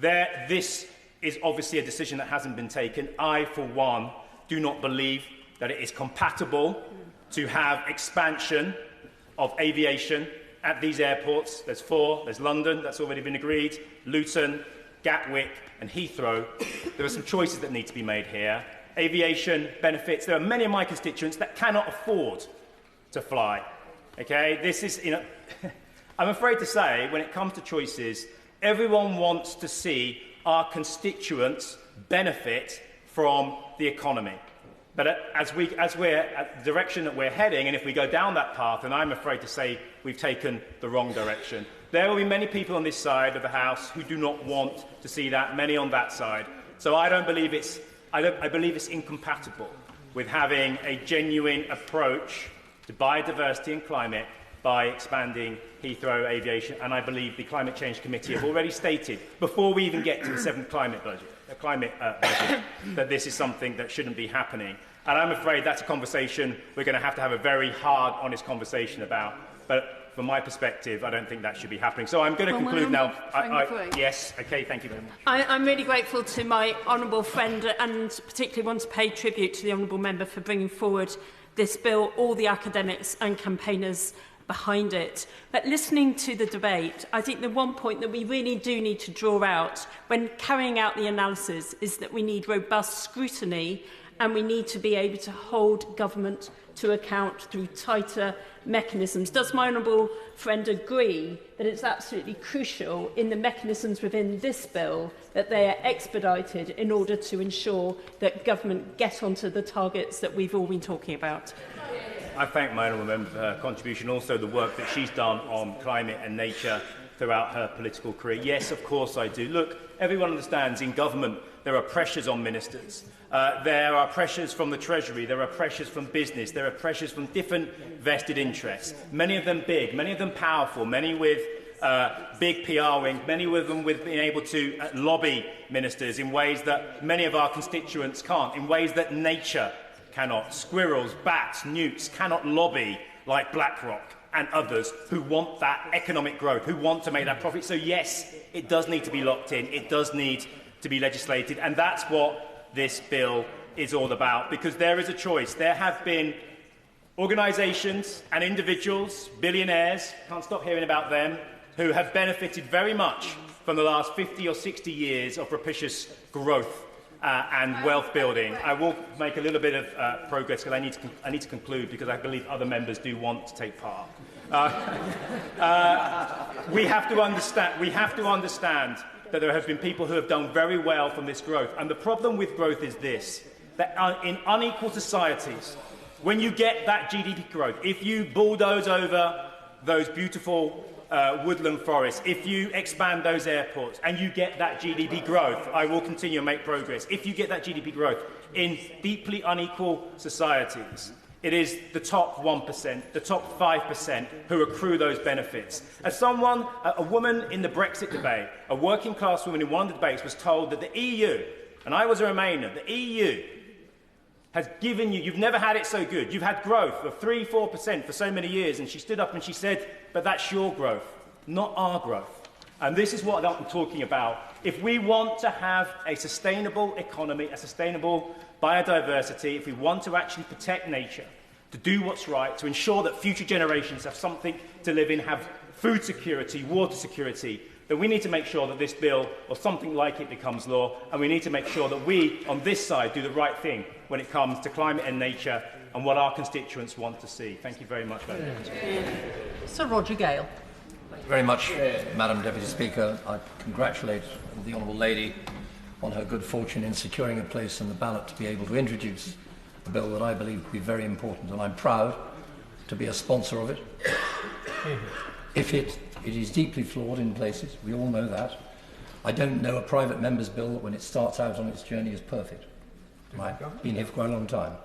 This is obviously a decision that hasn't been taken. I, for one, do not believe that it is compatible to have expansion of aviation at these airports. There's 4. There's London, that's already been agreed, Luton, Gatwick and Heathrow. There are some choices that need to be made here. Aviation benefits. There are many of my constituents that cannot afford to fly. Okay, this is, I'm afraid to say, when it comes to choices, everyone wants to see our constituents benefit from the economy. But as we're at the direction that we're heading, and if we go down that path, and I'm afraid to say we've taken the wrong direction, there will be many people on this side of the House who do not want to see that, many on that side. So I believe it's incompatible with having a genuine approach to biodiversity and climate by expanding Heathrow aviation, and I believe the Climate Change Committee have already stated, before we even get to the 7th climate budget, that this is something that shouldn't be happening. And I'm afraid that's a conversation we're going to have a very hard, honest conversation about. But from my perspective, I don't think that should be happening. So I'm going to conclude now. Yes, okay, thank you very much. I'm really grateful to my honourable friend, and particularly want to pay tribute to the honourable member for bringing forward this bill, all the academics and campaigners behind it. But listening to the debate, I think the one point that we really do need to draw out when carrying out the analysis is that we need robust scrutiny, and we need to be able to hold government to account through tighter mechanisms. Does my honourable friend agree that it's absolutely crucial in the mechanisms within this bill that they are expedited in order to ensure that government get onto the targets that we've all been talking about? I thank my honourable member for her contribution, also the work that she's done on climate and nature throughout her political career. Yes, of course I do. Look, everyone understands in government there are pressures on ministers. There are pressures from the Treasury, there are pressures from business, there are pressures from different vested interests, many of them big, many of them powerful, many with big PR wings, many of them with being able to lobby ministers in ways that many of our constituents can't, in ways that nature cannot. Squirrels, bats, newts cannot lobby like BlackRock and others who want that economic growth, who want to make that profit. So yes, it does need to be locked in, it does need to be legislated, and that's what this bill is all about, because there is a choice. There have been organisations and individuals, billionaires, can't stop hearing about them, who have benefited very much from the last 50 or 60 years of propitious growth and wealth building. I will make a little bit of progress because I need to conclude, because I believe other members do want to take part. We have to understand that there have been people who have done very well from this growth. And the problem with growth is this, that in unequal societies, when you get that GDP growth, if you bulldoze over those beautiful woodland forests, if you expand those airports and you get that GDP growth, I will continue and make progress. If you get that GDP growth in deeply unequal societies, it is the top 1%, the top 5% who accrue those benefits. As someone, a woman in the Brexit debate, a working class woman in one of the debates was told that the EU, and I was a Remainer, the EU has given you, you've never had it so good. You've had growth of 3-4% for so many years. And she stood up and she said, but that's your growth, not our growth. And this is what I'm talking about. If we want to have a sustainable economy, a sustainable biodiversity, if we want to actually protect nature, to do what's right, to ensure that future generations have something to live in, have food security, water security, then we need to make sure that this bill or something like it becomes law, and we need to make sure that we, on this side, do the right thing when it comes to climate and nature and what our constituents want to see. Thank you very much, Madam Deputy. Sir Roger Gale. Thank you very much, Madam Deputy Speaker. I congratulate the Honourable Lady on her good fortune in securing a place in the ballot to be able to introduce a bill that I believe to be very important, and I'm proud to be a sponsor of it. If it is deeply flawed in places, we all know that. I don't know a private member's bill that when it starts out on its journey is perfect. I've been here for quite a long time.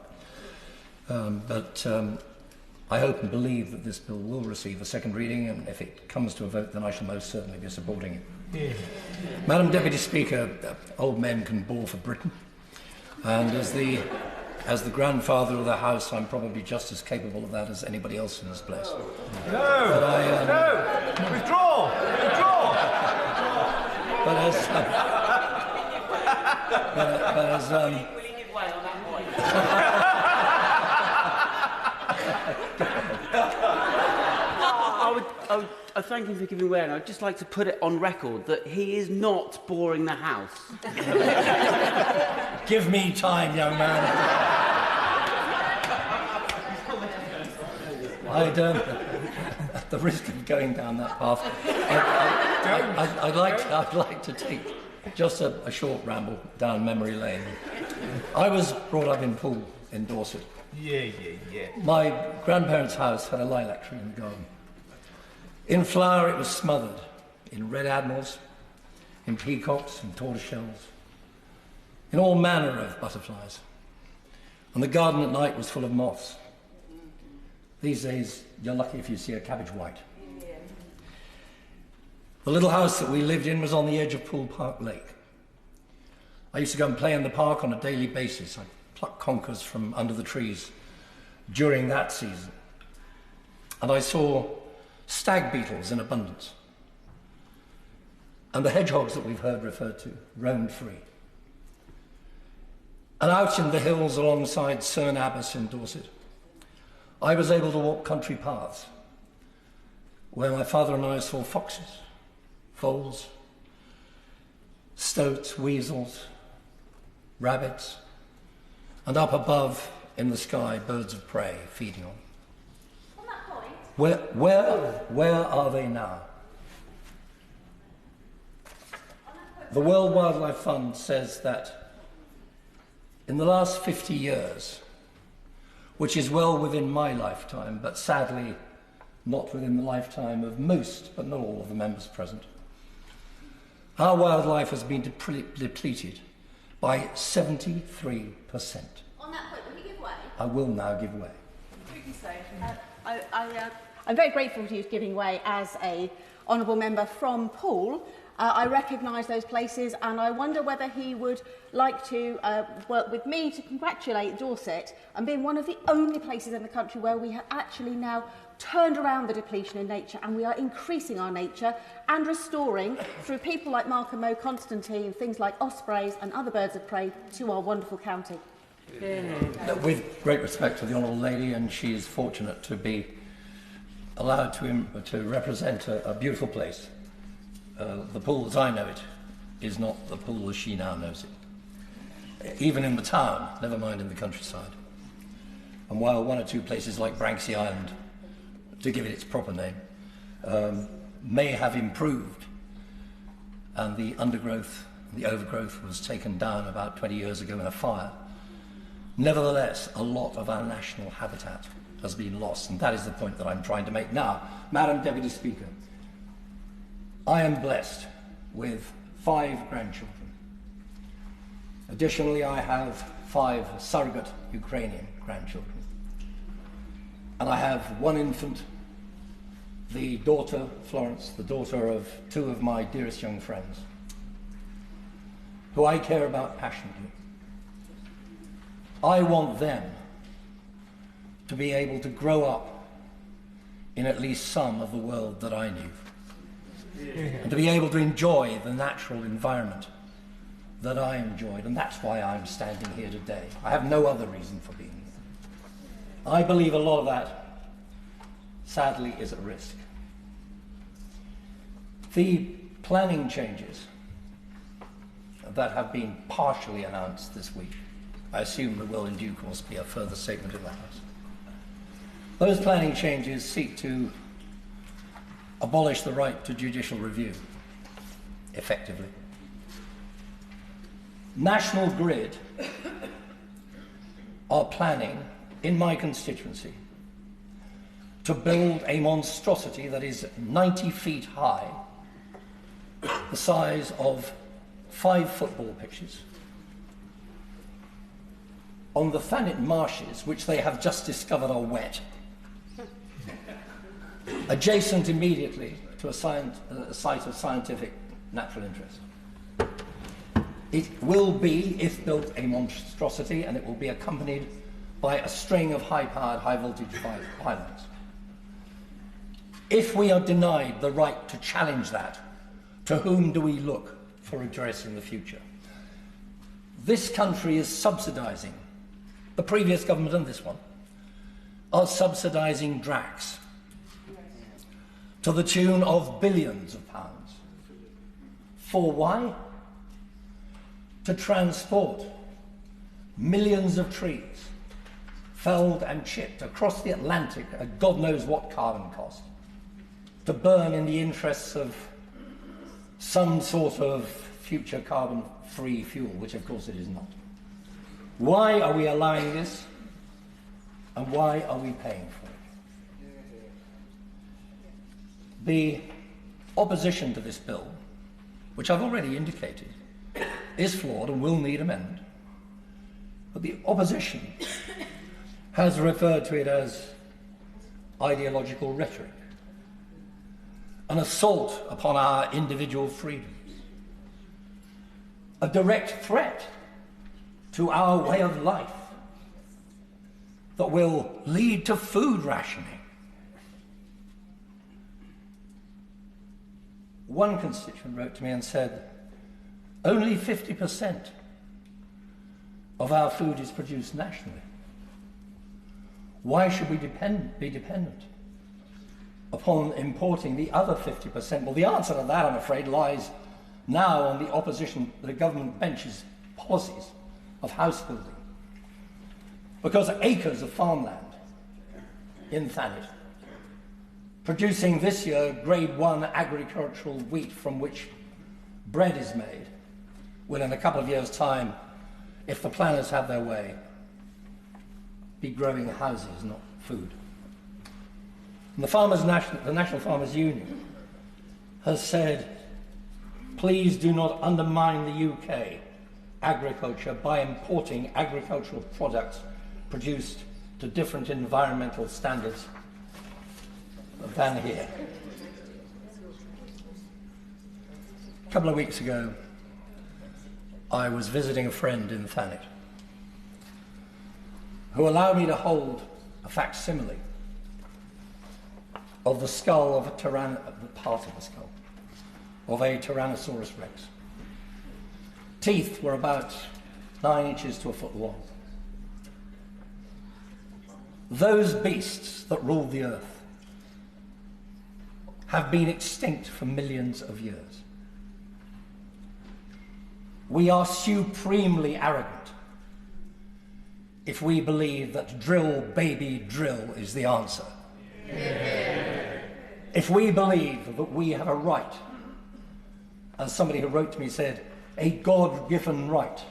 But I hope and believe that this bill will receive a second reading, and if it comes to a vote, then I shall most certainly be supporting it. Yeah. Madam Deputy Speaker, old men can bore for Britain, and as the grandfather of the House, I'm probably just as capable of that as anybody else in this place. No! No! Withdraw! Withdraw! But as I thank him for giving way, and I'd just like to put it on record that he is not boring the House. Give me time, young man. At the risk of going down that path, I'd like to take just a short ramble down memory lane. I was brought up in Poole in Dorset. Yeah. My grandparents' house had a lilac tree in the garden. In flower, it was smothered in red admirals, in peacocks and tortoiseshells, in all manner of butterflies. And the garden at night was full of moths. These days, you're lucky if you see a cabbage white. The little house that we lived in was on the edge of Poole Park Lake. I used to go and play in the park on a daily basis. I'd pluck conkers from under the trees during that season. And I saw stag beetles in abundance. And the hedgehogs that we've heard referred to roamed free. And out in the hills alongside Cerne Abbas in Dorset, I was able to walk country paths where my father and I saw foxes, foals, stoats, weasels, rabbits, and up above in the sky, birds of prey feeding on. On that point, Where are they now? The World Wildlife Fund says that in the last 50 years, which is well within my lifetime, but sadly not within the lifetime of most, but not all of the members present, our wildlife has been depleted by 73%. On that point, will you give way? I will now give way. I'm very grateful to you for giving way as a honourable member from Poole. I recognise those places, and I wonder whether he would like to work with me to congratulate Dorset on being one of the only places in the country where we have actually now turned around the depletion in nature, and we are increasing our nature and restoring, through people like Mark and Mo Constantine, things like ospreys and other birds of prey, to our wonderful county. With great respect to the Honourable Lady, and she is fortunate to be allowed to represent a beautiful place. The Poole as I know it is not the Poole as she now knows it. Even in the town, never mind in the countryside. And while one or two places like Branksea Island, to give it its proper name, may have improved, and the undergrowth, the overgrowth was taken down about 20 years ago in a fire, nevertheless, a lot of our national habitat has been lost, and that is the point that I'm trying to make now. Madam Deputy Speaker, I am blessed with 5 grandchildren. Additionally, I have 5 surrogate Ukrainian grandchildren. And I have 1 infant, the daughter, Florence, the daughter of 2 of my dearest young friends, who I care about passionately. I want them to be able to grow up in at least some of the world that I knew. And to be able to enjoy the natural environment that I enjoyed, and that's why I'm standing here today. I have no other reason for being here. I believe a lot of that, sadly, is at risk. The planning changes that have been partially announced this week, I assume there will in due course be a further statement in the House. Those planning changes seek to abolish the right to judicial review, effectively. National Grid are planning, in my constituency, to build a monstrosity that is 90 feet high, the size of 5 football pitches, on the Thanet marshes, which they have just discovered are wet, adjacent immediately to a site of scientific natural interest. It will be, if built, a monstrosity, and it will be accompanied by a string of high-powered, high-voltage pylons. If we are denied the right to challenge that, to whom do we look for redress in the future? This country is subsidising, the previous government and this one, are subsidising dracs to the tune of billions of pounds. For why? To transport millions of trees felled and chipped across the Atlantic at God knows what carbon cost, to burn in the interests of some sort of future carbon-free fuel, which of course it is not. Why are we allowing this, and why are we paying for it? The opposition to this bill, which I've already indicated, is flawed and will need amendment. But the opposition has referred to it as ideological rhetoric, an assault upon our individual freedoms, a direct threat to our way of life that will lead to food rationing. One constituent wrote to me and said, only 50% of our food is produced nationally. Why should we be dependent upon importing the other 50%? Well, the answer to that, I'm afraid, lies now on the opposition, the government bench's policies of house building. Because acres of farmland in Thanet producing this year grade 1 agricultural wheat from which bread is made, will in a couple of years' time, if the planners have their way, be growing houses, not food. And the National Farmers Union has said, please do not undermine the UK agriculture by importing agricultural products produced to different environmental standards than here. A couple of weeks ago, I was visiting a friend in Thanet who allowed me to hold a facsimile of the skull of a part of the skull of a Tyrannosaurus rex. Teeth were about 9 inches to a foot long. Those beasts that ruled the earth have been extinct for millions of years. We are supremely arrogant if we believe that drill, baby, drill is the answer. If we believe that we have a right, as somebody who wrote to me said, a God-given right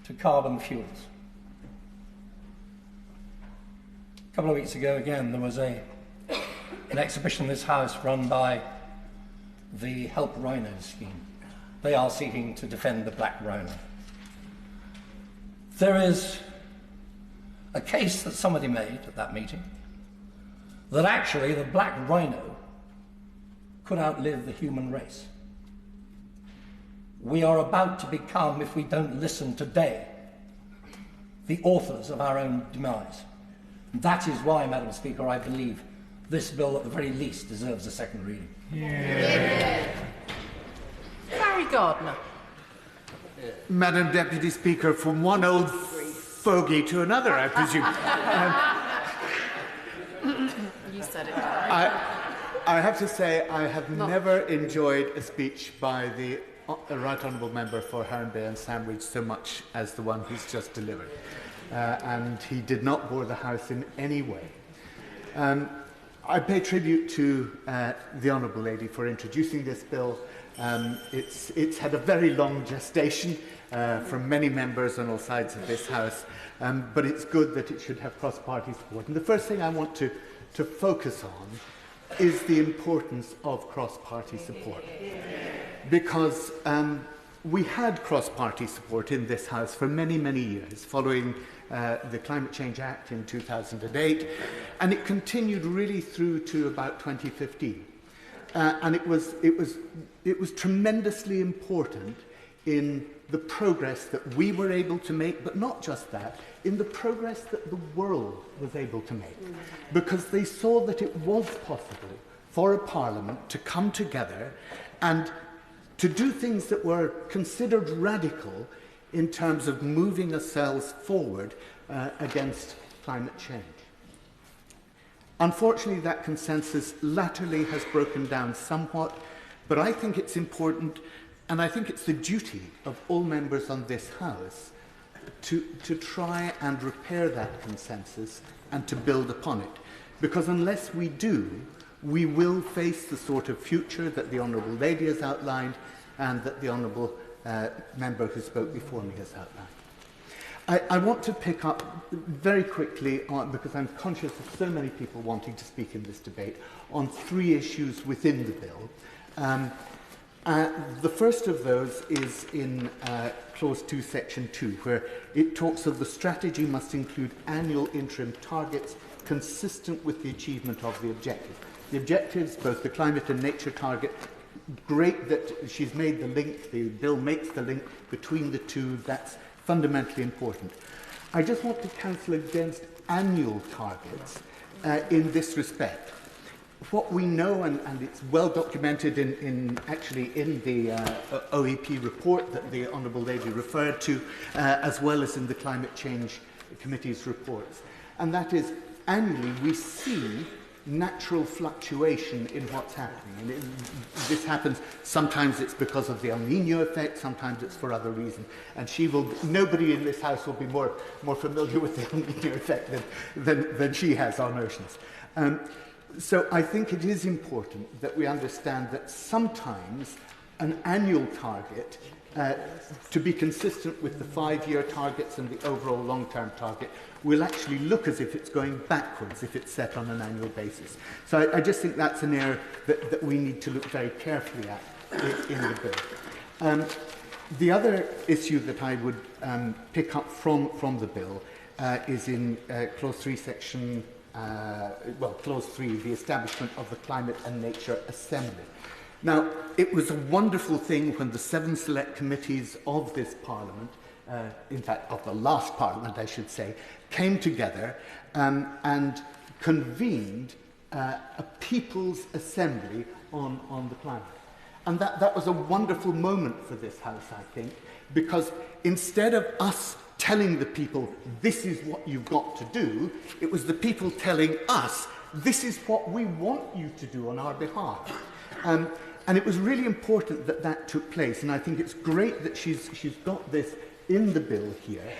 to carbon fuels. A couple of weeks ago, again, there was an exhibition in this house run by the Help Rhinos scheme. They are seeking to defend the black rhino. There is a case that somebody made at that meeting that actually the black rhino could outlive the human race. We are about to become, if we don't listen today, the authors of our own demise. That is why, Madam Speaker, I believe this bill at the very least deserves a second reading. Barry Gardiner. Madam Deputy Speaker, from one old fogey to another, I presume. You said it. I have to say I have never enjoyed a speech by the Right Honourable Member for Herne Bay and Sandwich so much as the one he's just delivered. And he did not bore the House in any way. I pay tribute to the Honourable Lady for introducing this bill. It's had a very long gestation from many members on all sides of this House, but it's good that it should have cross-party support. And the first thing I want to focus on is the importance of cross-party support. Because we had cross-party support in this House for many, many years, following the Climate Change Act in 2008, and it continued really through to about 2015. And it was tremendously important in the progress that we were able to make, but not just that, in the progress that the world was able to make. Because they saw that it was possible for a parliament to come together and to do things that were considered radical in terms of moving ourselves forward against climate change. Unfortunately, that consensus latterly has broken down somewhat, but I think it's important, and I think it's the duty of all members on this House to try and repair that consensus and to build upon it. Because unless we do, we will face the sort of future that the Honourable Lady has outlined and that the Honourable Member who spoke before me has outlined. I want to pick up very quickly, because I'm conscious of so many people wanting to speak in this debate, on three issues within the bill. The first of those is in Clause 2, Section 2, where it talks of the strategy must include annual interim targets consistent with the achievement of the objectives. The objectives, both the climate and nature target, great that she's made the link, the bill makes the link between the two, that's fundamentally important. I just want to counsel against annual targets in this respect. What we know, and it's well documented in the OEP report that the Honourable Lady referred to, as well as in the Climate Change Committee's reports, and that is annually we see natural fluctuation in what's happening. And this happens, sometimes it's because of the El Niño effect, sometimes it's for other reasons. And nobody in this House will be more familiar with the El Niño effect than she has on oceans. So I think it is important that we understand that sometimes an annual target, to be consistent with the 5-year targets and the overall long-term target, will actually look as if it's going backwards if it's set on an annual basis. So I just think that's an area that we need to look very carefully at in the bill. The other issue that I would pick up from the bill is in Clause 3, Section Clause 3, the establishment of the Climate and Nature Assembly. Now, it was a wonderful thing when the 7 select committees of this Parliament, in fact, of the last Parliament, I should say, came together and convened a People's Assembly on the climate. And that was a wonderful moment for this House, I think, because instead of us telling the people, this is what you've got to do, it was the people telling us, this is what we want you to do on our behalf. And it was really important that that took place, and I think it's great that she's got this in the bill here.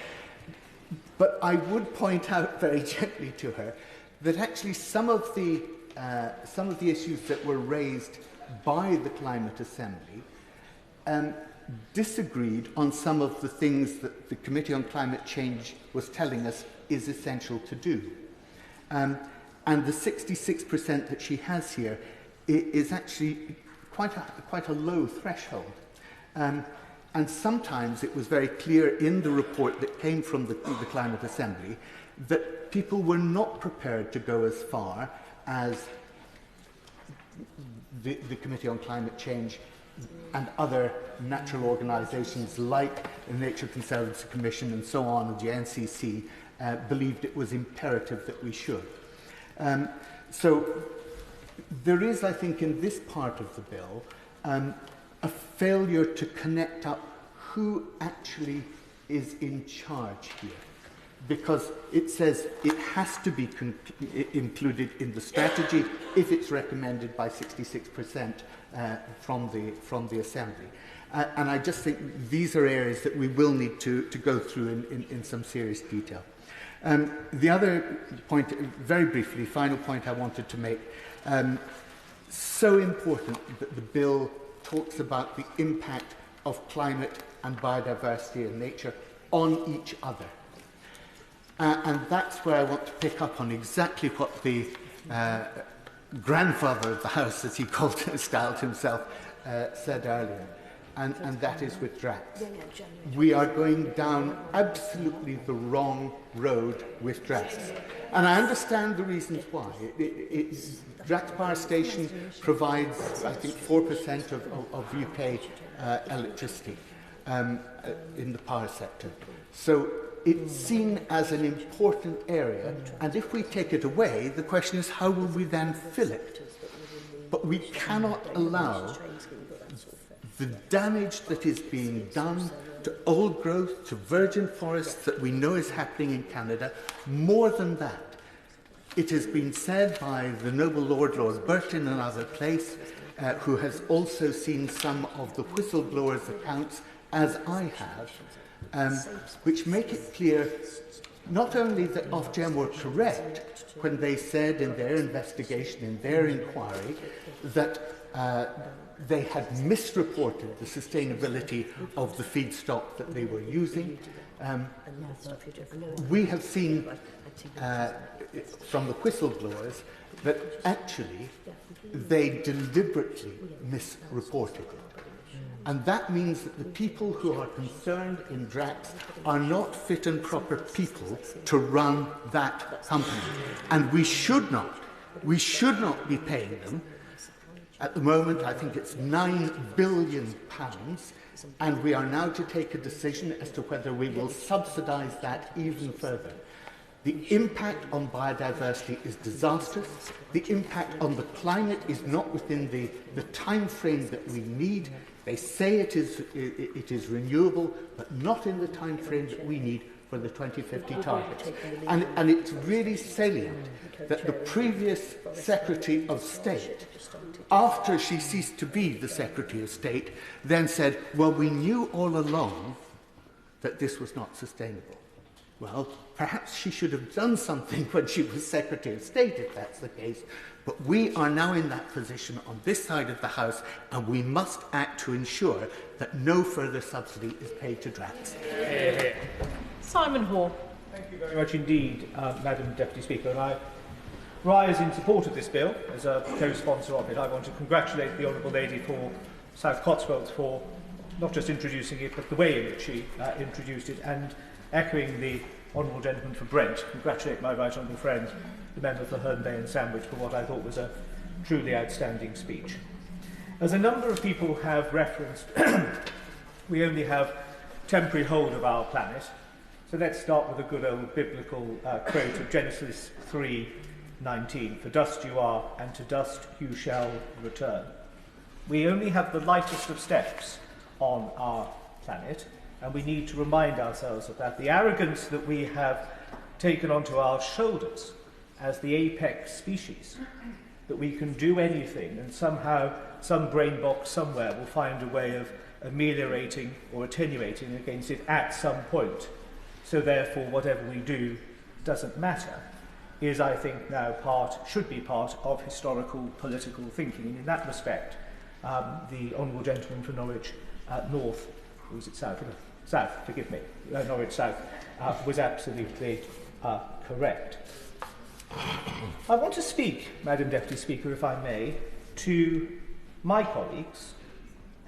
But I would point out very gently to her that actually some of the issues that were raised by the Climate Assembly disagreed on some of the things that the Committee on Climate Change was telling us is essential to do. And the 66% that she has here is actually quite a low threshold. And sometimes it was very clear in the report that came from the Climate Assembly that people were not prepared to go as far as the Committee on Climate Change and other natural organisations like the Nature Conservancy Commission and so on, and the NCC, believed it was imperative that we should. So there is, I think, in this part of the bill, a failure to connect up who actually is in charge here. Because it says it has to be included in the strategy if it's recommended by 66% from the Assembly. And I just think these are areas that we will need to go through in some serious detail. The other point, very briefly, final point I wanted to make, so important that the bill talks about the impact of climate and biodiversity and nature on each other. And that's where I want to pick up on exactly what the grandfather of the house, as he styled himself, said earlier, and that is with drax. We are going down absolutely the wrong road with drax. And I understand the reasons why. Drax Power Station provides, I think, 4% of UK electricity in the power sector. So it's seen as an important area, and if we take it away, the question is how will we then fill it? But we cannot allow the damage that is being done to old growth, to virgin forests that we know is happening in Canada. More than that, it has been said by the noble Lord Burton and other place, who has also seen some of the whistleblowers' accounts, as I have, which make it clear not only that Ofgem were correct when they said in their investigation, in their inquiry, that they had misreported the sustainability of the feedstock that they were using. We have seen from the whistleblowers that actually they deliberately misreported it. And that means that the people who are concerned in Drax are not fit and proper people to run that company. And we should not be paying them. At the moment, I think it's £9 billion, and we are now to take a decision as to whether we will subsidise that even further. The impact on biodiversity is disastrous. The impact on the climate is not within the time frame that we need. They say it is renewable, but not in the time frame that we need for the 2050 targets. And it's really salient that the previous Secretary of State, after she ceased to be the Secretary of State, then said, well, we knew all along that this was not sustainable. Well, perhaps she should have done something when she was Secretary of State, if that's the case. But we are now in that position on this side of the House, and we must act to ensure that no further subsidy is paid to Drax. Simon Hoare. Thank you very much indeed, Madam Deputy Speaker. And I rise in support of this bill as a co-sponsor of it. I want to congratulate the Honourable Lady for South Cotswolds for not just introducing it, but the way in which she introduced it, and echoing the Honourable Gentleman for Brent, congratulate my right honourable friend, the member for Herne Bay and Sandwich, for what I thought was a truly outstanding speech. As a number of people have referenced, we only have temporary hold of our planet. So let's start with a good old biblical quote of Genesis 3:19. For dust you are, and to dust you shall return. We only have the lightest of steps on our planet, and we need to remind ourselves of that. The arrogance that we have taken onto our shoulders as the apex species, that we can do anything, and somehow some brain box somewhere will find a way of ameliorating or attenuating against it at some point. So therefore, whatever we do doesn't matter, is, I think, now should be part of historical political thinking. And in that respect, the Honourable Gentleman for Norwich North, or was it South? South, forgive me, Norwich South, was absolutely correct. I want to speak, Madam Deputy Speaker, if I may, to my colleagues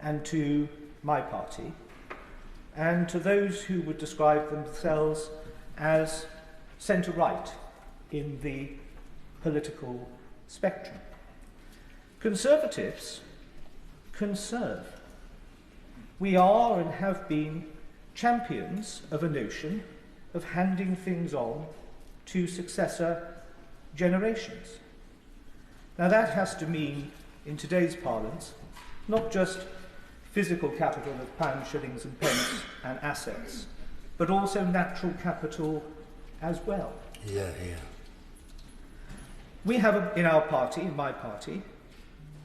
and to my party, and to those who would describe themselves as centre-right in the political spectrum. Conservatives conserve. We are and have been champions of a notion of handing things on to successor generations. Now that has to mean, in today's parlance, not just physical capital of pounds, shillings and pence and assets, but also natural capital as well. Yeah. We have in our party, in my party,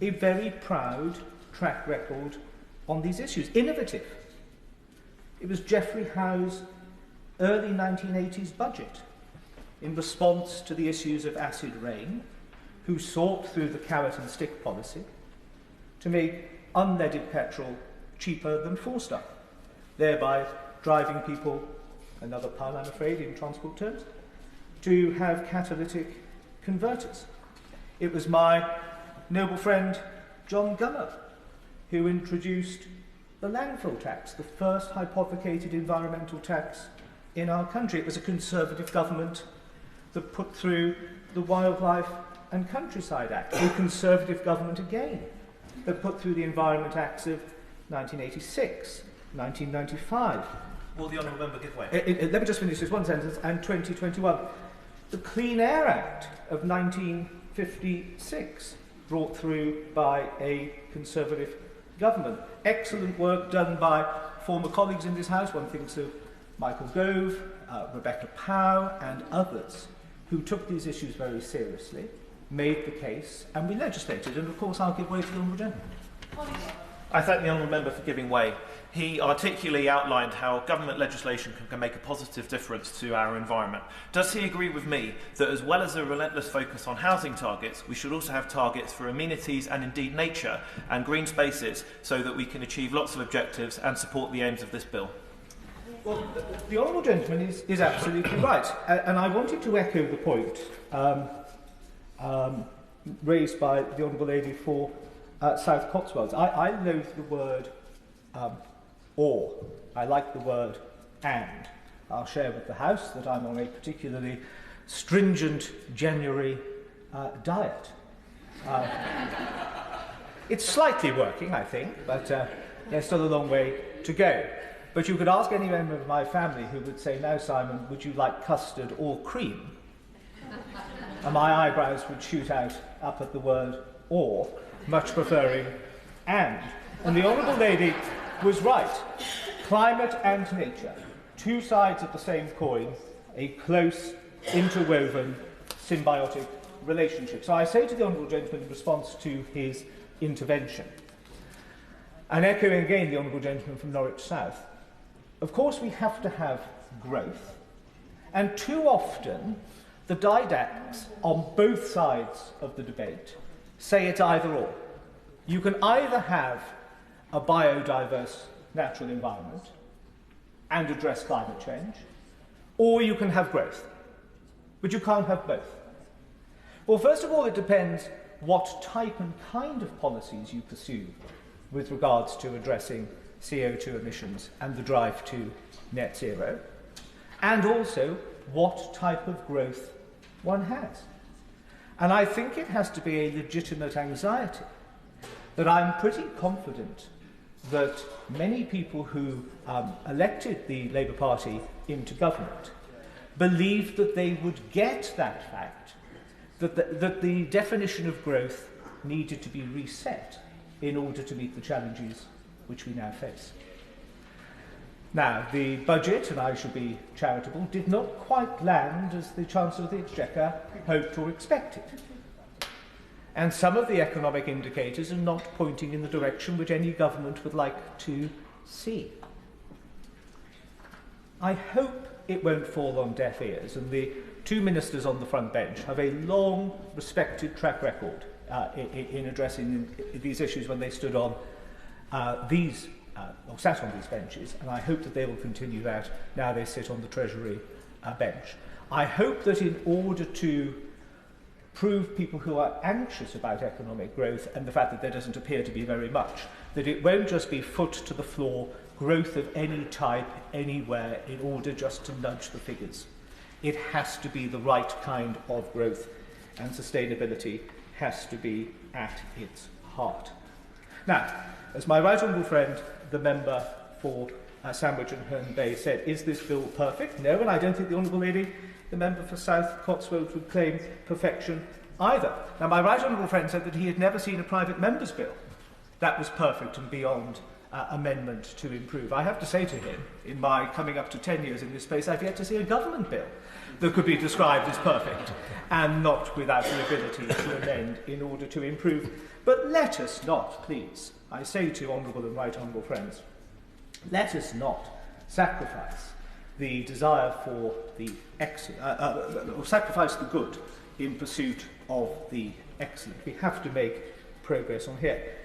a very proud track record on these issues. Innovative. It was Geoffrey Howe's early 1980s budget in response to the issues of acid rain, who sought through the carrot and stick policy to make unleaded petrol cheaper than four-star, thereby driving people, another pun I'm afraid in transport terms, to have catalytic converters. It was my noble friend John Gummer who introduced the landfill tax, the first hypothecated environmental tax in our country. It was a Conservative government that put through the Wildlife and Countryside Act, a Conservative government again that put through the Environment Acts of 1986, 1995. Will the Honourable Member give way? Let me just finish this one sentence. And 2021. The Clean Air Act of 1956, brought through by a Conservative government. Excellent work done by former colleagues in this House. One thinks of Michael Gove, Rebecca Pow and others who took these issues very seriously, made the case, and we legislated. And of course I'll give way to the Honourable Gentleman. I thank the Honourable Member for giving way. He articulately outlined how government legislation can make a positive difference to our environment. Does he agree with me that as well as a relentless focus on housing targets, we should also have targets for amenities and indeed nature and green spaces so that we can achieve lots of objectives and support the aims of this bill? Well, the Honourable Gentleman is absolutely right. And I wanted to echo the point raised by the Honourable Lady for South Cotswolds. I loathe the word or. I like the word and. I'll share with the House that I'm on a particularly stringent January diet. It's slightly working, I think, but there's still a long way to go. But you could ask any member of my family who would say, "Now, Simon, would you like custard or cream?" And my eyebrows would shoot out up at the word or, much preferring and. And the Honourable Lady was right. Climate and nature, two sides of the same coin, a close, interwoven, symbiotic relationship. So I say to the Honourable Gentleman in response to his intervention, and echoing again the Honourable Gentleman from Norwich South, of course we have to have growth, and too often the didacts on both sides of the debate say it's either or. You can either have a biodiverse natural environment and address climate change, or you can have growth. But you can't have both. Well, first of all, it depends what type and kind of policies you pursue with regards to addressing CO2 emissions and the drive to net zero, and also what type of growth one has. And I think it has to be a legitimate anxiety that I'm pretty confident that many people who elected the Labour Party into government believed that they would get that fact, that the definition of growth needed to be reset in order to meet the challenges which we now face. Now, the budget, and I should be charitable, did not quite land as the Chancellor of the Exchequer hoped or expected. And some of the economic indicators are not pointing in the direction which any government would like to see. I hope it won't fall on deaf ears, and the two ministers on the front bench have a long, respected track record in addressing these issues when they stood on or sat on these benches, and I hope that they will continue that now they sit on the Treasury bench. I hope that in order to prove people who are anxious about economic growth and the fact that there doesn't appear to be very much, that it won't just be foot to the floor growth of any type, anywhere, in order just to nudge the figures. It has to be the right kind of growth, and sustainability has to be at its heart. Now, as my right honourable friend, the member for Sandwich and Herne Bay, said, is this bill perfect? No, and I don't think the honourable lady, the member for South Cotswolds, would claim perfection either. Now, my right honourable friend said that he had never seen a private member's bill that was perfect and beyond amendment to improve. I have to say to him, in my coming up to 10 years in this space, I've yet to see a government bill that could be described as perfect and not without the ability to amend in order to improve. But let us not, please, I say to honourable and right honourable friends, let us not sacrifice the desire for the excellent, or sacrifice the good in pursuit of the excellent. We have to make progress on here.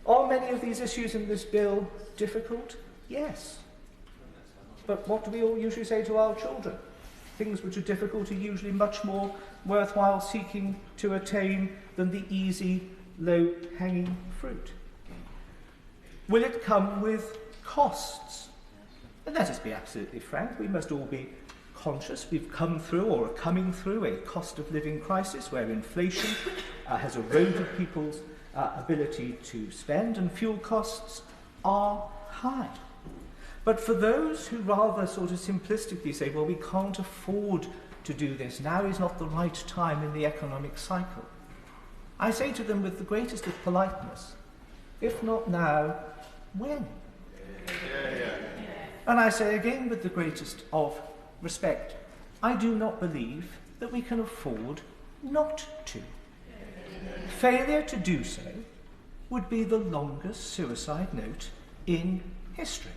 Are many of these issues in this bill difficult? Yes. But what do we all usually say to our children? Things which are difficult are usually much more worthwhile seeking to attain than the easy, low-hanging fruit. Will it come with costs? And let us be absolutely frank, we must all be conscious we've come through or are coming through a cost of living crisis where inflation has eroded people's ability to spend, and fuel costs are high. But for those who rather sort of simplistically say, well, we can't afford to do this, now is not the right time in the economic cycle, I say to them with the greatest of politeness, if not now, when? And I say again with the greatest of respect, I do not believe that we can afford not to. Failure to do so would be the longest suicide note in history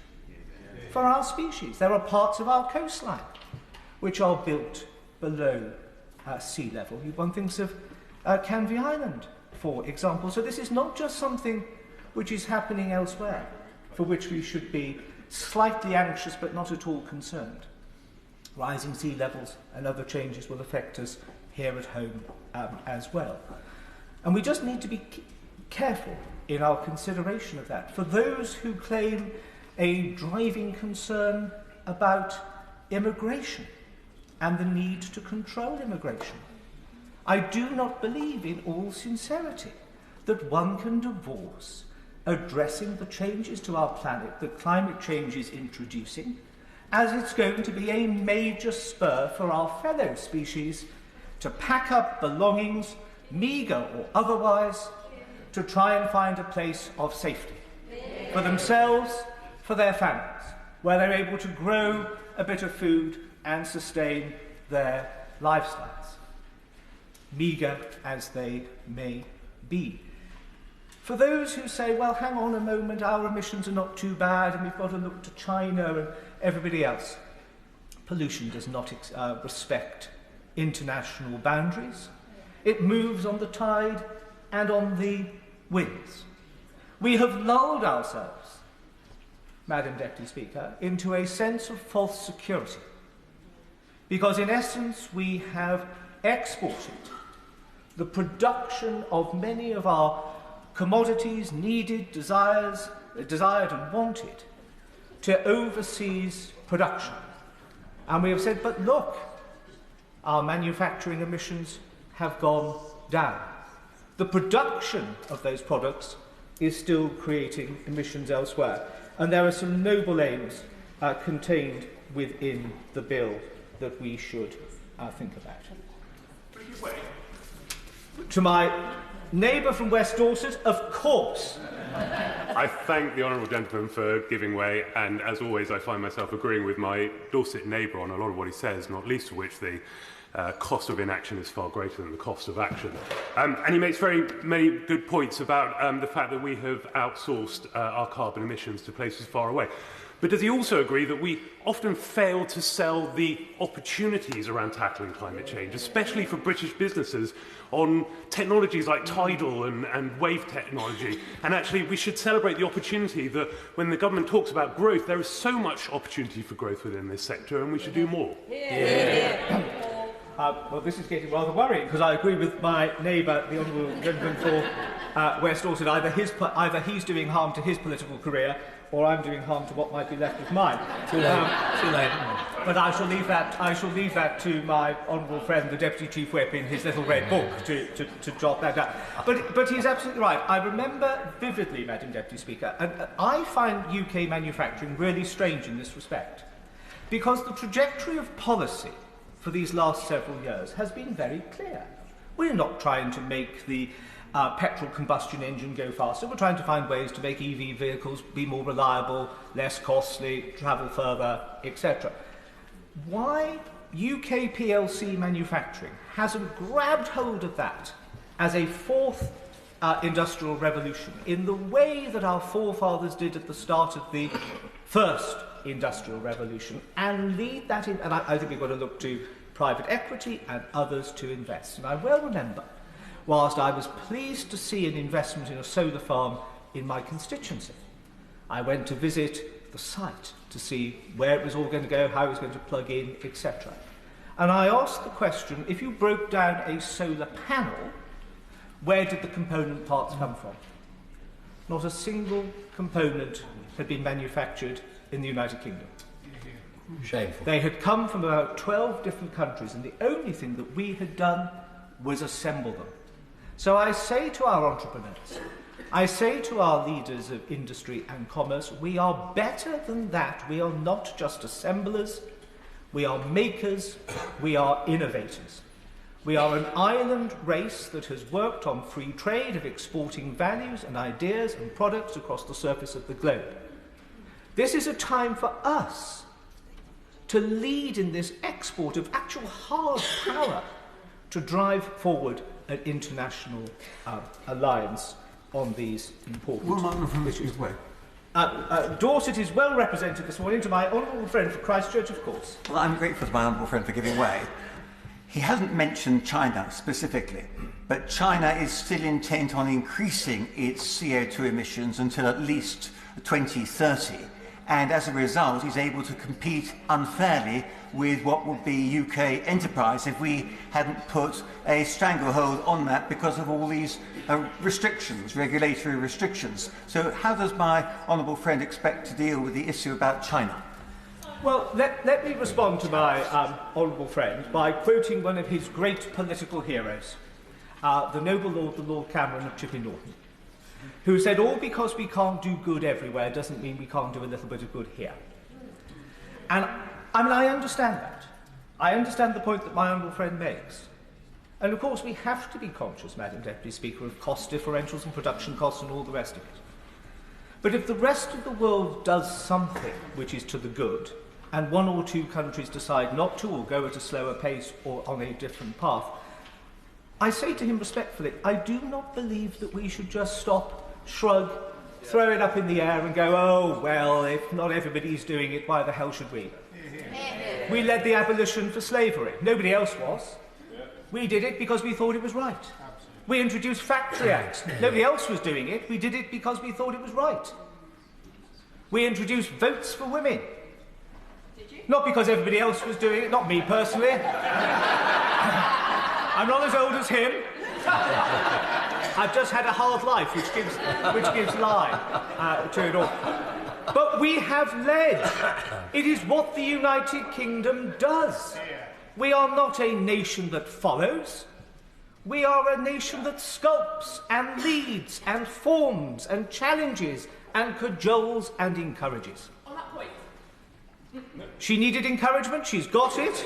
for our species. There are parts of our coastline which are built below sea level. One thinks of Canvey Island, for example. So this is not just something which is happening elsewhere, for which we should be slightly anxious but not at all concerned. Rising sea levels and other changes will affect us here at home as well. And we just need to be careful in our consideration of that. For those who claim a driving concern about immigration and the need to control immigration, I do not believe in all sincerity that one can divorce addressing the changes to our planet that climate change is introducing, as it's going to be a major spur for our fellow species to pack up belongings, meagre or otherwise, to try and find a place of safety for themselves, for their families, where they're able to grow a bit of food and sustain their lifestyles, meagre as they may be. For those who say, well, hang on a moment, our emissions are not too bad and we've got to look to China and everybody else, pollution does not respect international boundaries. It moves on the tide and on the winds. We have lulled ourselves, Madam Deputy Speaker, into a sense of false security, because in essence we have exported the production of many of our commodities needed, desired and wanted to overseas production. And we have said, but look, our manufacturing emissions have gone down. The production of those products is still creating emissions elsewhere. And there are some noble aims contained within the bill that we should think about. To my neighbour from West Dorset, of course. I thank the honourable gentleman for giving way, and as always I find myself agreeing with my Dorset neighbour on a lot of what he says, not least of which the cost of inaction is far greater than the cost of action. And he makes very many good points about the fact that we have outsourced our carbon emissions to places far away. But does he also agree that we often fail to sell the opportunities around tackling climate change, especially for British businesses, on technologies like tidal and wave technology? And actually, we should celebrate the opportunity that when the government talks about growth, there is so much opportunity for growth within this sector, and we should do more. Well, this is getting rather worrying, because I agree with my neighbour, the honourable gentleman for West Dorset. Either he's doing harm to his political career, or I'm doing harm to what might be left of mine. Too late. But I shall leave that to my honourable friend, the Deputy Chief Whip, in his little red book to jot that down. But he's absolutely right. I remember vividly, Madam Deputy Speaker, and I find UK manufacturing really strange in this respect, because the trajectory of policy for these last several years has been very clear. We're not trying to make the petrol combustion engine go faster. We're trying to find ways to make EV vehicles be more reliable, less costly, travel further, etc. Why UK PLC manufacturing hasn't grabbed hold of that as a fourth industrial revolution in the way that our forefathers did at the start of the first industrial revolution, and lead that in, and I think we've got to look to private equity and others to invest. And I well remember, whilst I was pleased to see an investment in a solar farm in my constituency, I went to visit the site to see where it was all going to go, how it was going to plug in, etc. And I asked the question, if you broke down a solar panel, where did the component parts come from? Not a single component had been manufactured in the United Kingdom. Shameful. They had come from about 12 different countries, and the only thing that we had done was assemble them. So I say to our entrepreneurs, I say to our leaders of industry and commerce, we are better than that. We are not just assemblers, we are makers, we are innovators. We are an island race that has worked on free trade of exporting values and ideas and products across the surface of the globe. This is a time for us to lead in this export of actual hard power to drive forward an international alliance on these important issues. Dorset is well represented this morning, to my honourable friend for Christchurch, of course. Well, I'm grateful to my honourable friend for giving way. He hasn't mentioned China specifically, but China is still intent on increasing its CO2 emissions until at least 2030. And as a result, is able to compete unfairly with what would be UK enterprise if we hadn't put a stranglehold on that because of all these restrictions, regulatory restrictions. So how does my honourable friend expect to deal with the issue about China? Well, let me respond to my honourable friend by quoting one of his great political heroes, the noble Lord, the Lord Cameron of Chipping Norton, who said, all because we can't do good everywhere doesn't mean we can't do a little bit of good here. And I mean, I understand that. I understand the point that my honourable friend makes. And of course we have to be conscious, Madam Deputy Speaker, of cost differentials and production costs and all the rest of it. But if the rest of the world does something which is to the good, and one or two countries decide not to or go at a slower pace or on a different path, I say to him respectfully, I do not believe that we should just stop, shrug, throw it up in the air and go, oh, well, if not everybody's doing it, why the hell should we? We led the abolition for slavery. Nobody else was. We did it because we thought it was right. We introduced Factory Acts. Nobody else was doing it. We did it because we thought it was right. We introduced votes for women. Did you? Not because everybody else was doing it, not me personally. I'm not as old as him. I've just had a hard life, which gives lie to it all. But we have led. It is what the United Kingdom does. We are not a nation that follows. We are a nation that sculpts and leads and forms and challenges and cajoles and encourages. On that point. She needed encouragement, she's got it.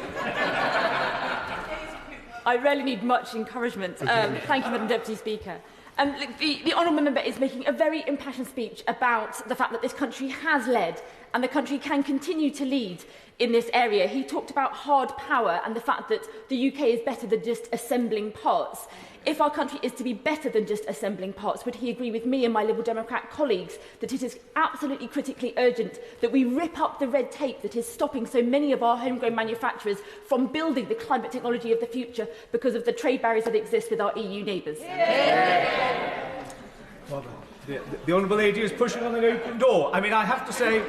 I rarely need much encouragement. Thank you, Madam Deputy Speaker. The honourable member is making a very impassioned speech about the fact that this country has led and the country can continue to lead in this area. He talked about hard power and the fact that the UK is better than just assembling parts. If our country is to be better than just assembling parts, would he agree with me and my Liberal Democrat colleagues that it is absolutely critically urgent that we rip up the red tape that is stopping so many of our homegrown manufacturers from building the climate technology of the future because of the trade barriers that exist with our EU neighbours? Well, the Honourable Lady is pushing on an open door. I mean, I have to say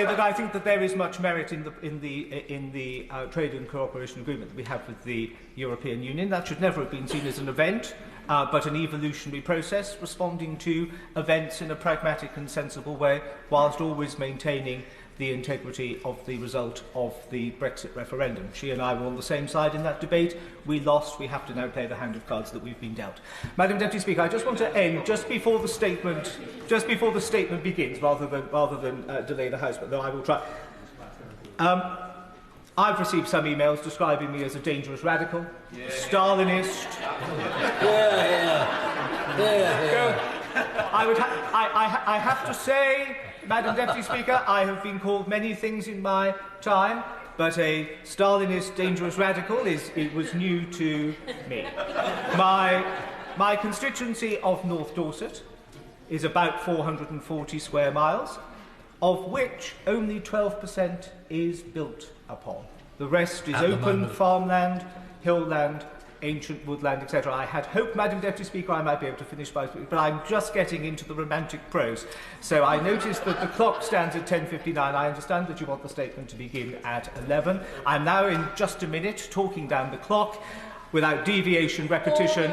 that I think that there is much merit in the trade and cooperation agreement that we have with the European Union. That should never have been seen as an event, but an evolutionary process responding to events in a pragmatic and sensible way, whilst always maintaining the integrity of the result of the Brexit referendum. She and I were on the same side in that debate. We lost. We have to now play the hand of cards that we've been dealt. Madam Deputy Speaker, I just want to end just before the statement begins, rather than delay the House, but though I will try. I've received some emails describing me as a dangerous radical, Stalinist. I have to say, Madam Deputy Speaker, I have been called many things in my time, but a Stalinist dangerous radical was new to me. My constituency of North Dorset is about 440 square miles, of which only 12% is built upon. The rest is open farmland, hill land, ancient woodland, etc. I had hoped, Madam Deputy Speaker, I might be able to finish by speaking, but I'm just getting into the romantic prose. So I noticed that the clock stands at 10:59. I understand that you want the statement to begin at 11. I'm now in just a minute talking down the clock without deviation, repetition.